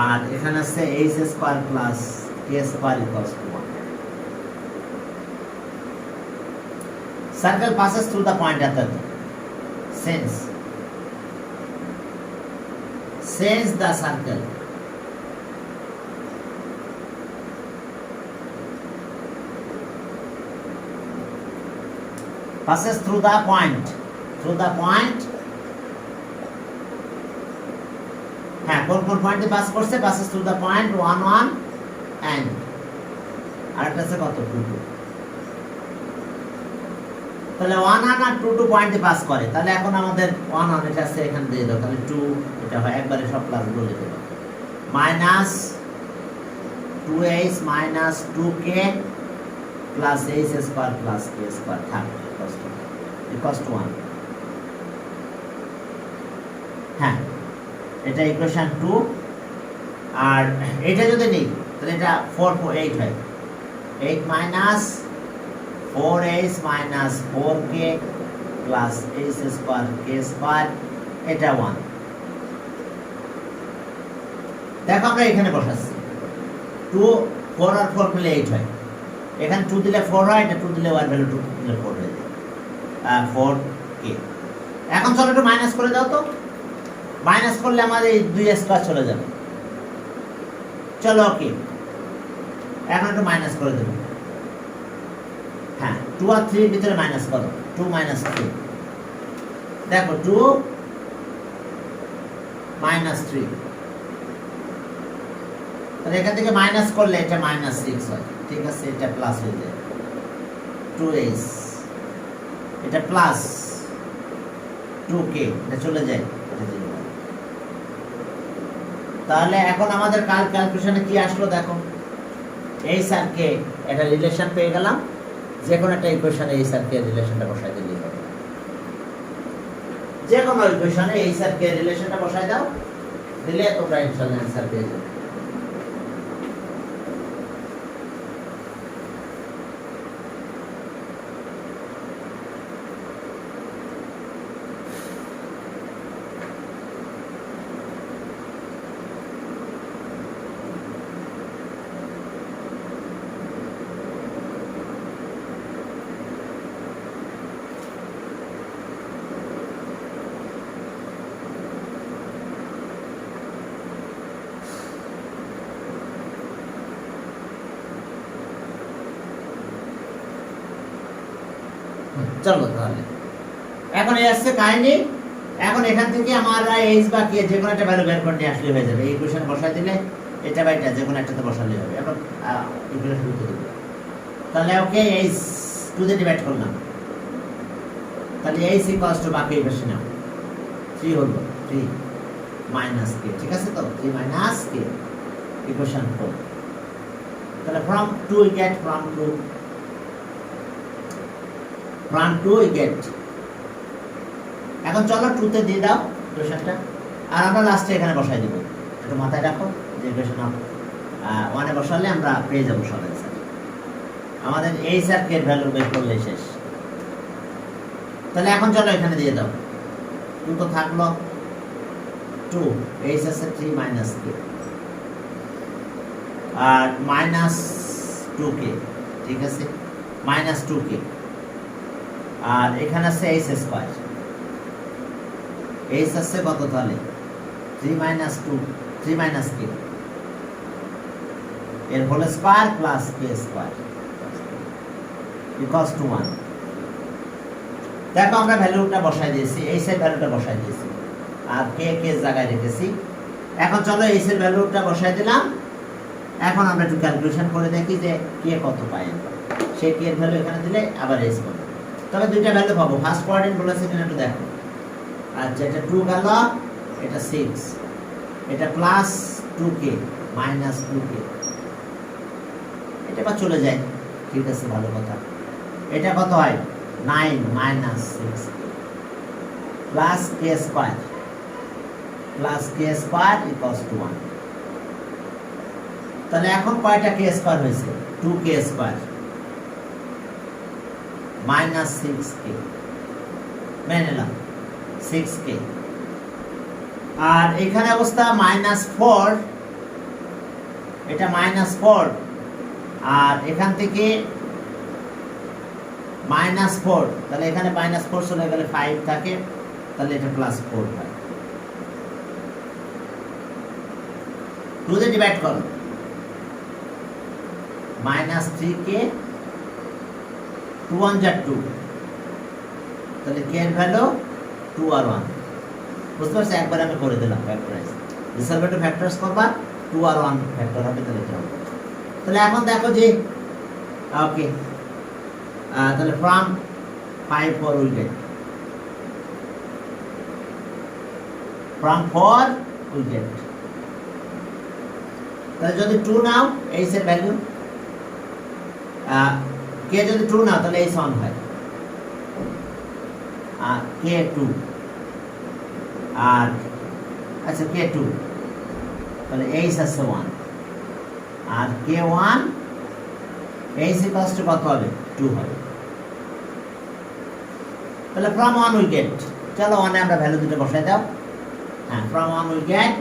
আর এখানে আছে h square plus k square equals to 1. Circle passes through the point at the since the circle passes through the point হ্যাঁ কোন পয়েন্টে পাস করছে, passes through the point 1 1 and আরেকটা আছে কত 2 2, তাহলে 1 1 আর 2 2 পয়েন্টে পাস করে, তাহলে এখন আমাদের 1 1 এটা আছে এখানে দিয়ে দাও, তাহলে 2 এটা হয় একবারে সব প্লাস বলে দেব, minus 2h minus 2k plus h square plus k square থাকে ইকুয়ালস টু 1. হ্যাঁ এটা ইকুয়েশন 2, আর এটা যদি নেই তাহলে এটা 4 4 8 হয়, 8 minus 4h minus 4k plus h square k square, এটা 1. দেখো আমরা এখানে বসাচ্ছি 2 4 আর 4 মিলে 8 হয়, এখানে 2 দিলে 4 হয়, এটা 2 দিলে y ভ্যালু 2 দিলে 4 হয়ে যায় 4k. এখন চলো একটু মাইনাস করে দাও তো, মাইনাস করলে আমাদের এই 2 স্কয়ার চলে যাবে, চলো ওকে এখন একটু মাইনাস করে দেব, হ্যাঁ 2 আর 3 এর ভিতরে মাইনাস করো, 2 মাইনাস 3, দেখো 2 মাইনাস 3, তাহলে এখান থেকে মাইনাস করলে এটা মাইনাস 6 হয়, ঠিক আছে, এটা প্লাস হয়ে যায় 2h, এটা প্লাস 2k, এটা চলে যায়, তাহলে এখন আমাদের ক্যালকুলেশনে কি আসলো দেখো, এই স্যারকে একটা রিলেশন পেয়ে গেলাম, যে কোনো একটা ইকুয়েশনে এই স্যারকে রিলেশনটা বসাই দিলেই হবে, যে কোনো ইকুয়েশনে এই স্যারকে রিলেশনটা বসাই দাও, দিলে তোমরা ইনশাআল্লাহ অ্যানসার পেয়ে যাবে। চলো তাহলে এখন এই আসছে কাহিনী, এখন এখান থেকে আমরা h বা k যে কোনো একটা ভ্যালু বের করে নিয়ে আসলে হয়ে যাবে, এই ইকুয়েশন বসাই দিলে এটা বা এটা যে কোনো একটাতে বসালে হবে, এখন ইকুয়েশন লিখে দেব, তাহলে ওকে h 2 দিয়ে ডিভাইড করলাম, তাহলে h ইকুয়ালস টু বাকি ইকুয়েশন নাও 3 হলো 3 মাইনাস k, ঠিক আছে তো 3 মাইনাস k ইকুয়েশন 4, তাহলে from 2 we get from 2 we get, এখন চলো 2 তে দিয়ে দাও ইকুয়েশনটা, আর আমরা লাস্টে এখানে বসাই দেব, একটু মাথায় রাখো যে ইকুয়েশন 1 এ বসালে আমরা পেয়ে যাব সব অ্যানসার, আমাদের এই স্যার কে ভ্যালু বের করলে শেষ। তাহলে এখন চলো এখানে দিয়ে দাও, 2 তো থাকলো 2, h আছে 3 মাইনাস k আর মাইনাস 2k, ঠিক আছে মাইনাস 2k, আর এখানে আছে h স্কয়ার, h আছে কত তাহলে 3 মাইনাস 2 3 মাইনাস k এর whole square plus K square equals to 1। দেখো আমরা ভ্যালুটা বসাই দিয়েছি, এইচ এর ভ্যালুটা বসাই দিয়েছি আর কে কে জায়গায় রেখেছি। এখন চলো এইচ এর ভ্যালুটা বসাই দিলাম। এখন আমরা একটু ক্যালকুলেশন করে দেখি যে কে কত পায়। সেই কে এর ভ্যালু এখানে দিলে আবার এইচ পাবো। তবে দুইটা ভ্যালু পাবো। ফার্স্ট কোয়াড্রেন্ট বলেছে কিনা একটু দেখো। আচ্ছা, এটা 2 গেল, এটা 6, এটা প্লাস 2k মাইনাস 2k, এটা বা চলে যায়, ঠিক আছে, ভালো কথা। এটা কত হয় 9 minus 6 plus K square equals to 1। তাহলে এখন কয়টা কে স্কয়ার হয়েছে? 2k স্কয়ার মাইনাস 6k, মেনে নিলাম 6k। আর এখানে অবস্থা মাইনাস 4, এটা মাইনাস 4, আর এখান থেকে মাইনাস 4, তাহলে এখানে মাইনাস 4 চলে গেলে 5 থাকে, তাহলে এটা প্লাস 4 হয়। 2 দিয়ে ডিভাইড করো, মাইনাস 3k, 2 1 যা 2, তাহলে কে এর ভ্যালু 2 আর 1। বুঝতে পারছো? একবার আমি করে দিলাম ফ্যাক্টরাইজ। রিসলভেটিভ ফ্যাক্টরস করবা, 2 আর 1 ফ্যাক্টর হবে, তাহলে এটা হবে। তাহলে এখন দেখো যে ওকে, তাহলে from 5 4 will get, from 4 will get. তাহলে যদি 2 নাও, এইচ এর ভ্যালু কে যদি 2 নাও তাহলে এইচ 1 হয়, আর কে 2, আর আচ্ছা কে 2, তাহলে এইচ আছে 1, আর কে 1, এইচ ইকুয়ালস টু কত হবে 2 হবে। তাহলে ফ্রম 1 উইল গেট, চলো 1 এ আমরা ভ্যালু দুটো বসাই দাও। হ্যাঁ, from 1 will get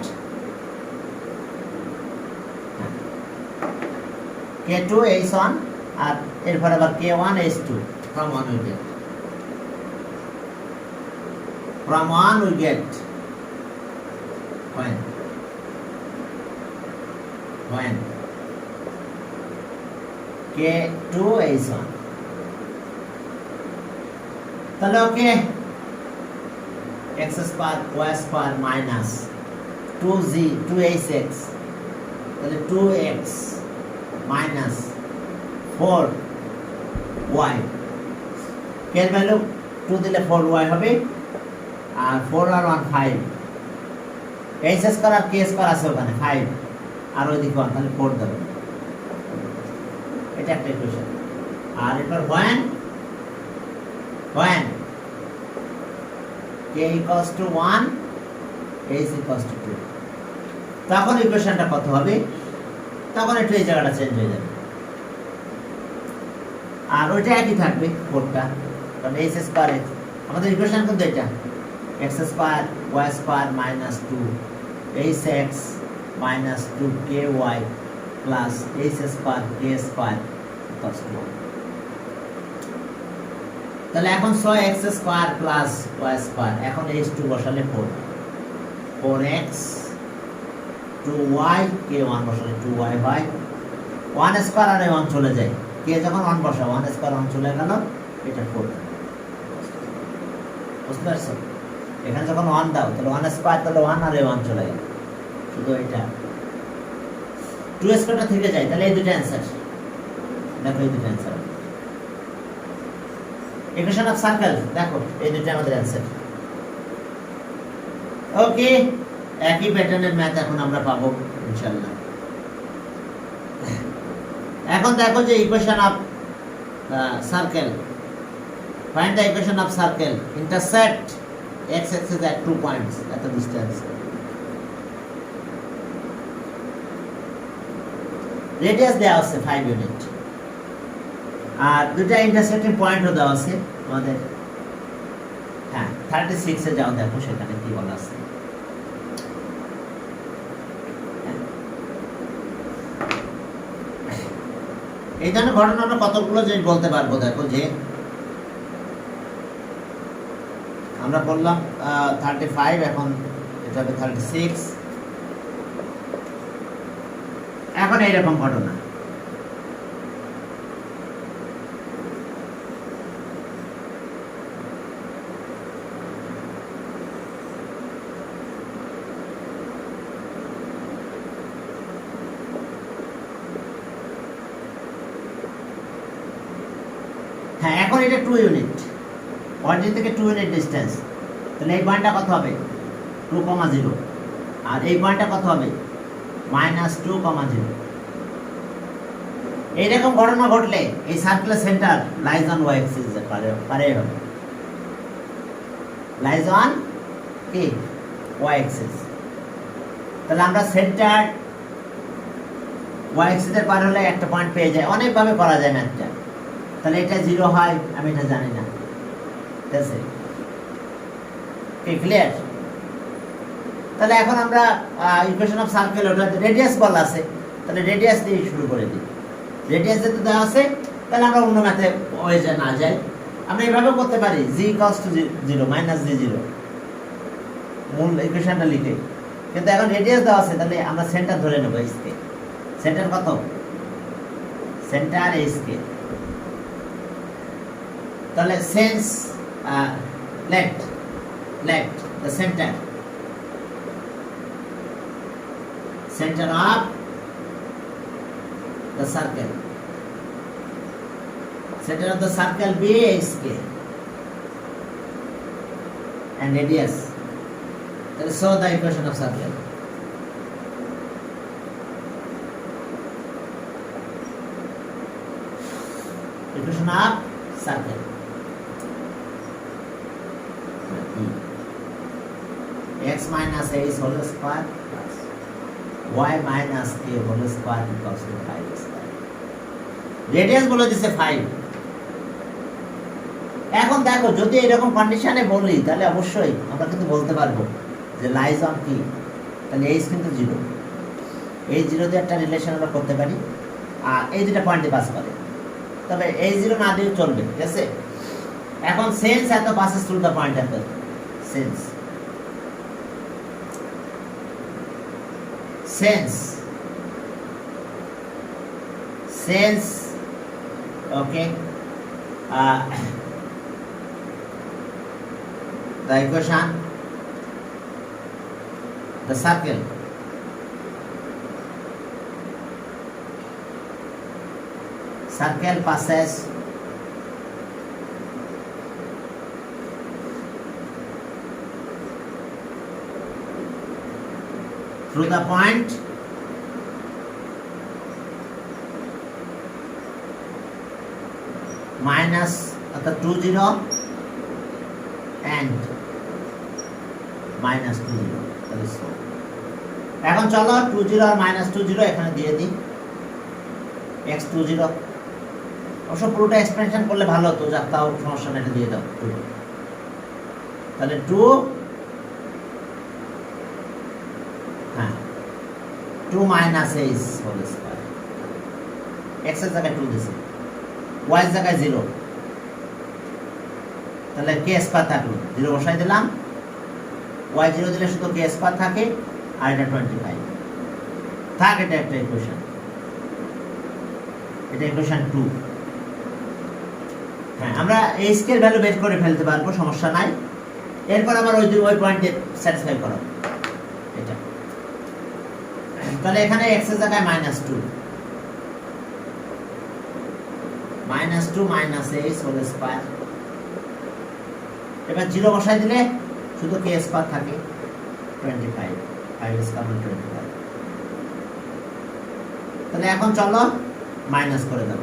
k2 h1, আর এরপর আবার k1 h2, from 1 we get, from 1 we get when k2 h1, তাহলে ওকে x square y square minus 2hx, তাহলে 2x মাইনাস 4y, কে এর ভ্যালু 2 দিলে 4y হবে, আর 4 আর 1 5, h স্কয়ার আর k স্কয়ার আছে ওখানে 5, আর ওই দিকে 1, তাহলে 4 দেব। এটা একটা ইকুয়েশন। আর এরপর when k equals to 1 h equals to 2, তখন ইকুয়েশনটা কত হবে? তখন একটু এই জায়গাটা চেঞ্জ হয়ে যাবে, আর ওইটা একই থাকবে 4টা, কারণ h স্কয়ার x, আমাদের ইকুয়েশন কিন্তু এটা x square y square minus 2 hx minus 2ky plus h square k square plus 1। তাহলে এখন 6x square plus y square, এখন h2 বসালে 4x 2y, k1 বসালে 2y হয়, 1 স্কয়ার আর 1 চলে যায়, কে যখন 1 বসা 1 স্কয়ার 1 চলে গেল, এটা 4। বুঝতে পারছো? এখানে যখন 1 দাও তাহলে 1 স্কয়ার, তাহলে 1 আর 1 চলে গেল, শুধু এটা 2 স্কয়ারটা থেকে যায়, তাহলে এই দুটো অ্যানসার। দেখো এই দুটো অ্যানসার, ইকুয়েশন অফ সার্কেল, দেখো এই দুটো আমাদের অ্যানসার। ওকে, একই প্যাটার্নের ম্যাথ এখন আমরা পাবো ইনশাআল্লাহ। এখন দেখো যে equation of circle, find the equation of circle intersect x axis at 2 points at a distance, radius দেওয়া আছে 5 ইউনিট, আর দুটো ইন্টারসেক্টিং পয়েন্টও দেওয়া আছে আমাদের। হ্যাঁ, 36 এ যাও, দেখো সেখানে কি বলা আছে। এই ধরনের ঘটনা আমরা কতগুলো জিনিস বলতে পারবো। দেখো যে আমরা বললাম 35, এখন এটা হবে 36। এখন এইরকম ঘটনা, হ্যাঁ এখন এটা 2 ইউনিট, অরিজিন থেকে 2 ইউনিট ডিস্টেন্স, তাহলে এই পয়েন্টটা কত হবে 2,0, আর এই পয়েন্টটা কত হবে -2,0। এইরকম ঘটনা ঘটলে এই সার্কেলের centre lies on Y axis পারে হবে, লাইজ অন কি ওয়াই অ্যাক্সিস। তাহলে আমরা সেন্টার ওয়াই অ্যাক্সিসের পার হলে একটা পয়েন্ট পেয়ে যাই, অনেকভাবে করা যায় ম্যাথটা। তাহলে এটা 0 হয়, আমি এটা জানি না, ঠিক আছে, ক্লিয়ার। তাহলে এখন আমরা ইকুয়েশন অফ সার্কেল, ওটা রেডিয়াস বলা আছে, তাহলে রেডিয়াস দিয়ে শুরু করে দিই। রেডিয়াস যেহেতু দেওয়া আছে, তাহলে আমরা অন্য ম্যাথে ওই যে না যাই, আমরা এইভাবে করতে পারি g = 0 -g0 মূল ইকুয়েশনটা লিখে। কিন্তু এখন রেডিয়াস দেওয়া আছে, তাহলে আমরা সেন্টার ধরে নেব h কে। সেন্টার কত? সেন্টার h কে। তাহলে sense left the center of the circle, center of the circle be HK and radius. That is so the equation of circle. Equation of circle. X minus a is whole square plus y minus a whole square equals to 5 square. Radius বলে দিছে 5। এখন দেখো যদি এরকম কন্ডিশনে বলি, তাহলে অবশ্যই আমরা কিন্তু বলতে পারবো যে লাইজ অন কি, তাহলে h কিন্তু 0, এই 0 দিয়ে একটা রিলেশন আমরা করতে পারি, আর এই দুটো পয়েন্টে পাস করে, তবে এই 0 না দিয়েও চলবে, ঠিক আছে। এখন সেন্স এত পাসেস থ্রু দ্য পয়েন্ট এত sense okay, the equation, the circle passes through the point minus the 20 and -20, that is so. এখন চলো 20 আর -20 এখানে দিয়ে দিই, x20 অবশ্য পুরোটা এক্সপেনশন করলে ভালো হতো, যা তাও সমস্যা নেই, এটা দিয়ে দাও 2, তাহলে 2 হ্যাঁ 2 minus a is whole square, x এর জায়গায় 2 দিছি, y এর জায়গায় 0, তাহলে k স্কয়ার থাকলো, 0 বসাই দিলাম, y 0 দিলে শুধু k স্কয়ার থাকে, আর এটা 25 থাক। এটা একটা ইকুয়েশন, এটা ইকুয়েশন 2। হ্যাঁ আমরা এই স্কেল ভ্যালু বের করে ফেলতে পারবো, সমস্যা নাই। এরপর আবার ওই পয়েন্টে স্যাটিসফাই করো এটা, তাহলে এখানে x এর জায়গায় -2 minus a is whole square, এবার 0 বসাই দিলে শুধু k স্কয়ার থাকে, 25 5 is common 25। তাহলে এখন চলো মাইনাস করে দাও,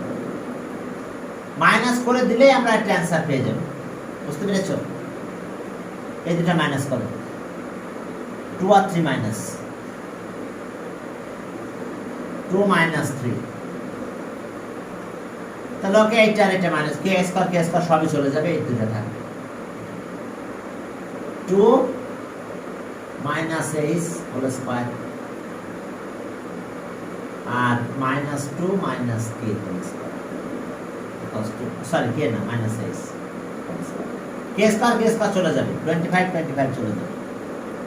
মাইনাস করে দিলেই আমরা একটা অ্যানসার পেয়ে যাব, বুঝতে পেরেছো? এই দুটো মাইনাস করো, 2 আর 3 মাইনাস 2 - 3, তাহলে ওকে এইটা আর এটা মাইনাস k স্কয়ার সবই চলে যাবে, এই দুটো থাকবে, 2 minus a is whole square আর -2 minus k whole square equals to, sorry k না minus a is whole square, k square চলে যাবে, 25 চলে যাবে,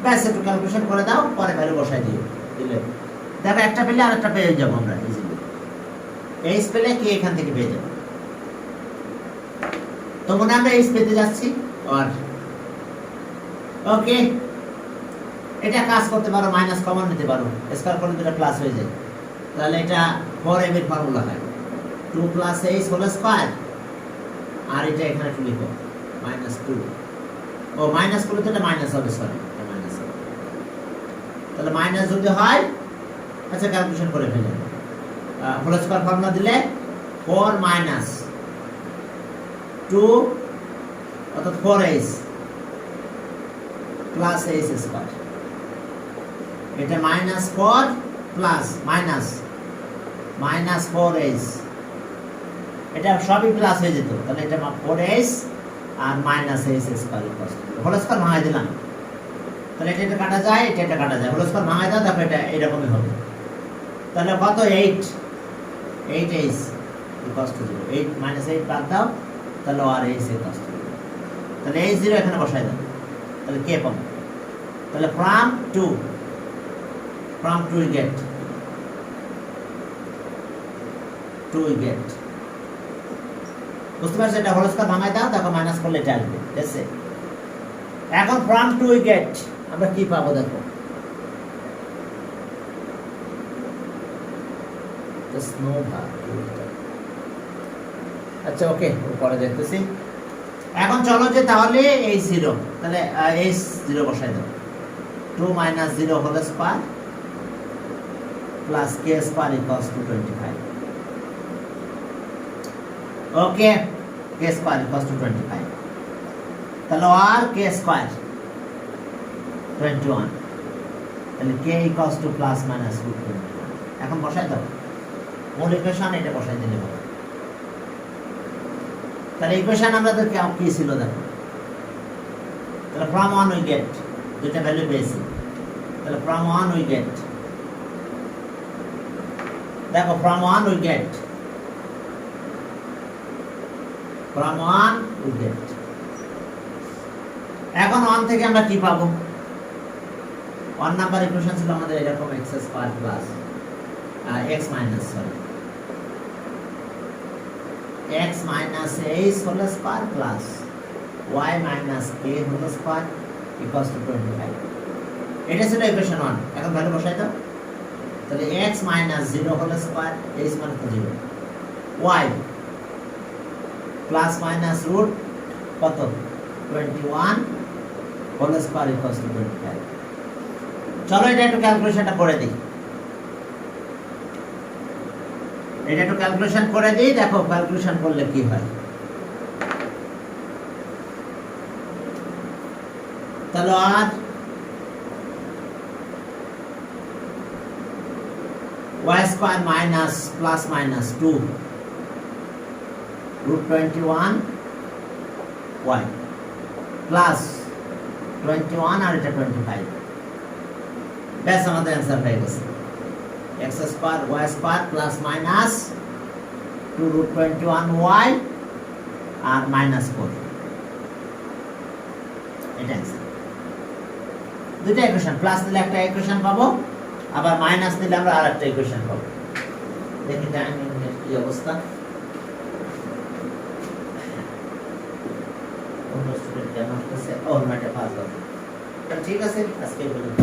ব্যাস একটু ক্যালকুলেশন করে দাও, পরে ভ্যালু বসাই দিও, দিলে দেখো একটা পেলে আরেকটা পেয়ে যাবো আমরা ইজিলি। এইচ পেলে কে এখান থেকে পেয়ে যাবো। তো মনে আমরা এইচ পেতে যাচ্ছি। আর ওকে, এটা কাজ করতে পারো, মাইনাস কমন নিতে পারো, স্কয়ার করলে দুটো প্লাস হয়ে যায়। তাহলে এটা 4m এর ফর্মুলা হয় 2 + h হোল স্কয়ার, আর এটা এখানে একটু লিখো -2। ও মাইনাস করলে তো এটা মাইনাস হবে, সরি এটা মাইনাস হবে। তাহলে মাইনাস যদি হয়, আচ্ছা ক্যালকুলেশন করে ফেলেন। হোল স্কয়ার ফর্মুলা দিলে 4 - 2 অর্থাৎ 4h প্লাস h স্কয়ার। এটা -4 প্লাস মাইনাস 4h, এটা সবই প্লাস হয়ে যেত। তাহলে এটা 4h আর -h square equal whole square ভাঙাই দিলাম। তাহলে এটা কাটা যায়, এটা কাটা যায়, হোল স্কয়ার ভাঙাই দাও, তারপর এটা এরকমই হবে। তাহলে কত 8h ইকুয়াল টু 0। 8 - 8 বাদ দাও, তাহলে আর h ইকুয়াল টু 0। তাহলে h 0 এখানে বসাই দাও, তাহলে কে পাবো। তাহলে from 2 we get বুঝতে পারছো? এটা হোল স্কয়ার ভাঙাই দাও, দেখো মাইনাস করলে এটা আসবে, ঠিক আছে? এখন from 2 we get আমরা কি পাবো দেখো, আচ্ছা ওকে পরে দেখতেছি। এখন চলো যে তাহলে এই 0, তাহলে এই 0 বসাই দাও। 2 - 0 whole square plus k square equals to 25। Okay, k square equals to 25। তাহলে আর k স্কয়ার 21, তাহলে k equals to plus minus √21। এখন বসাই দাও মূল ইকুয়েশন, এটা বসাই দিলে হবে। তাহলে ইকুয়েশন আমাদের কি ছিল দেখো, তাহলে from 1 we get, দুটো ভ্যালু পেয়েছি। তাহলে from 1 we get, দেখো from 1 we get এখন 1 থেকে আমরা কি পাবো? 1 নাম্বার ইকুয়েশন ছিল আমাদের এরকম x square plus x minus x minus h whole square plus y minus k whole square equals to 25। এটা ছিল ইকুয়েশন 1। এখন ভ্যালু বসাই দাও। তাহলে x minus 0 whole square, h মানে 0, y প্লাস মাইনাস রুট কত 21 হোল স্কয়ার ইকুয়ালস টু 25। চলো এটা একটু ক্যালকুলেশনটা করে দিই। এটা একটু ক্যালকুলেশন করে দিই, দেখো ক্যালকুলেশন করলে কি হয়। তাহলে আর y square minus plus minus 2 √21 y plus 21 আর এটা 25। ব্যাস আমাদের অ্যান্সার হয়ে গেছে। x square y square plus minus 2 √21 y আর -4, এটা অ্যান্সার। দুটো ইকুয়েশন, প্লাস দিলে একটা ইকুয়েশন পাবো, আবার মাইনাস দিলে আমরা আরেকটা ইকুয়েশন পাবো। দেখি টাইমিংয়ের কি অবস্থা। অন্য স্টুডেন্ট কেমন আসছে? ও নয়টা 5 বাজে। ঠিক আছে, আজকে এই পর্যন্ত।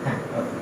হ্যাঁ, ওকে।